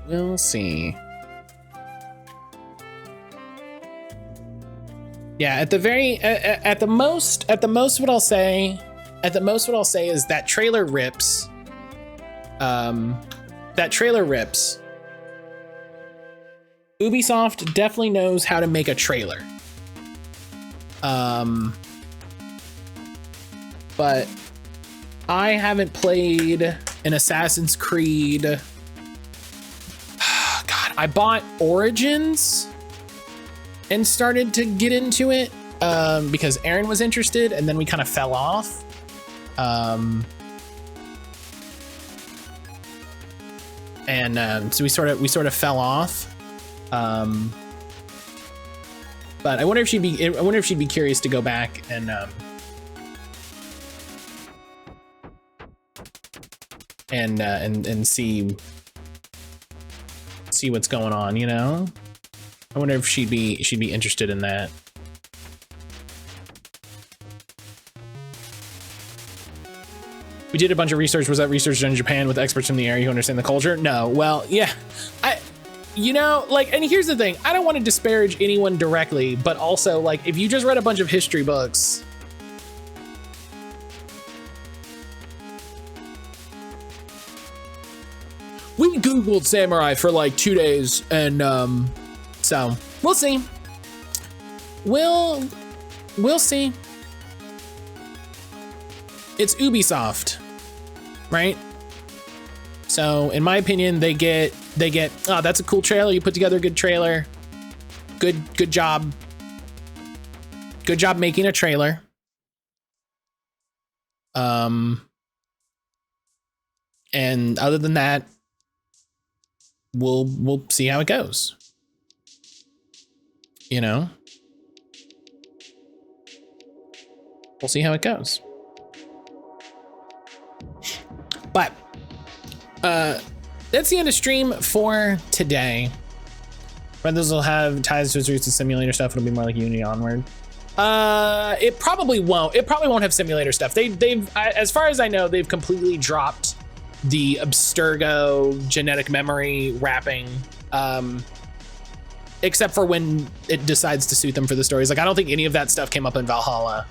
We'll see. Yeah, at the most what I'll say is that trailer rips. That trailer rips. Ubisoft definitely knows how to make a trailer. But I haven't played an Assassin's Creed. God, I bought Origins and started to get into it because Aaron was interested, and then we kind of fell off. So we sort of fell off. But I wonder if she'd be curious to go back and see what's going on, you know? I wonder if she'd be interested in that. We did a bunch of research. Was that research done in Japan with experts from the area who understand the culture? No. Well, yeah. You know, like, and here's the thing. I don't want to disparage anyone directly, but also, like, if you just read a bunch of history books, we Googled samurai for like 2 days, and so we'll see. We'll see. It's Ubisoft, right? So in my opinion, they get, oh, that's a cool trailer. You put together a good trailer. Good job. Good job making a trailer. And other than that, we'll see how it goes. You know? We'll see how it goes. But that's the end of stream for today. Those will have ties to its roots and simulator stuff. It'll be more like Unity onward. It probably won't. It probably won't have simulator stuff. They've as far as I know, they've completely dropped the Abstergo genetic memory wrapping. except for when it decides to suit them for the stories. Like, I don't think any of that stuff came up in Valhalla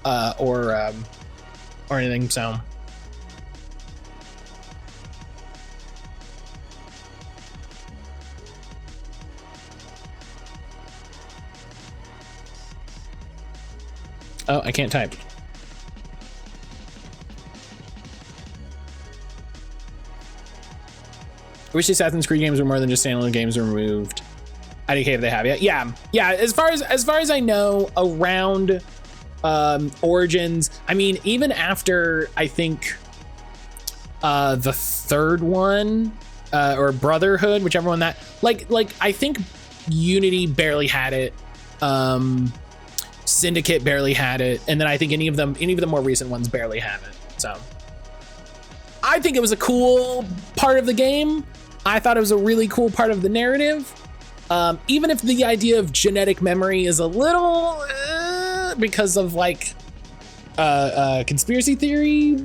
or anything, so. Oh, I can't type. I wish the Assassin's Creed games were more than just standalone games removed. IDK if they have yet. Yeah. As far as I know, around Origins, I mean, even after I think the third one or Brotherhood, whichever one that like I think Unity barely had it. Syndicate barely had it, and then I think any of the more recent ones barely have it. So I think it was a cool part of the game. I thought it was a really cool part of the narrative. Even if the idea of genetic memory is a little because of like conspiracy theory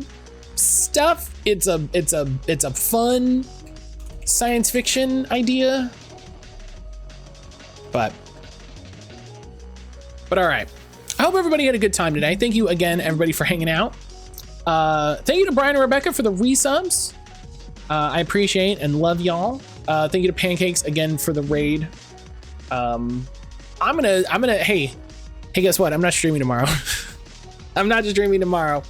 stuff, it's a fun science fiction idea. But all right. I hope everybody had a good time today. Thank you again, everybody, for hanging out. Thank you to Brian and Rebecca for the resubs. I appreciate and love y'all. Thank you to Pancakes again for the raid. I'm gonna hey, guess what? I'm not streaming tomorrow. I'm not streaming tomorrow.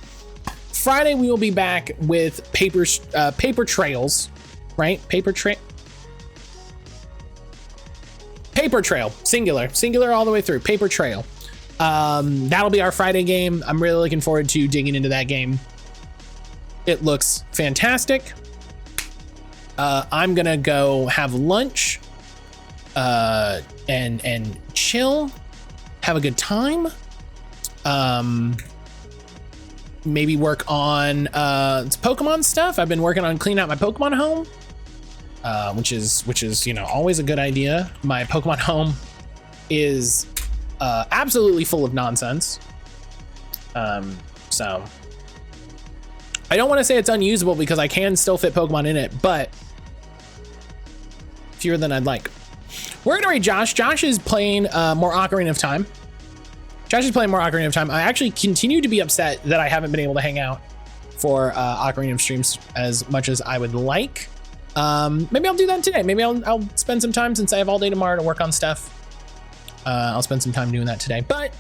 Friday we will be back with paper trails, right? Paper trail, singular all the way through. Paper Trail. That'll be our Friday game. I'm really looking forward to digging into that game. It looks fantastic. I'm gonna go have lunch and chill, have a good time. Maybe work on Pokemon stuff. I've been working on cleaning out my Pokemon home, which is you know, always a good idea. My Pokemon home is absolutely full of nonsense. So I don't want to say it's unusable because I can still fit Pokemon in it, but fewer than I'd like. We're gonna read Josh. Josh is playing more Ocarina of Time. I actually continue to be upset that I haven't been able to hang out for Ocarina of streams as much as I would like. Maybe I'll do that today. Maybe I'll spend some time, since I have all day tomorrow to work on stuff. I'll spend some time doing that today. But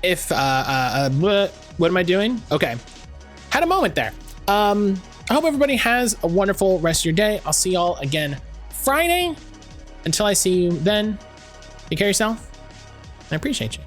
if what am I doing? Okay, had a moment there. I hope everybody has a wonderful rest of your day. I'll see y'all again Friday. Until I see you then, take care of yourself. I appreciate you.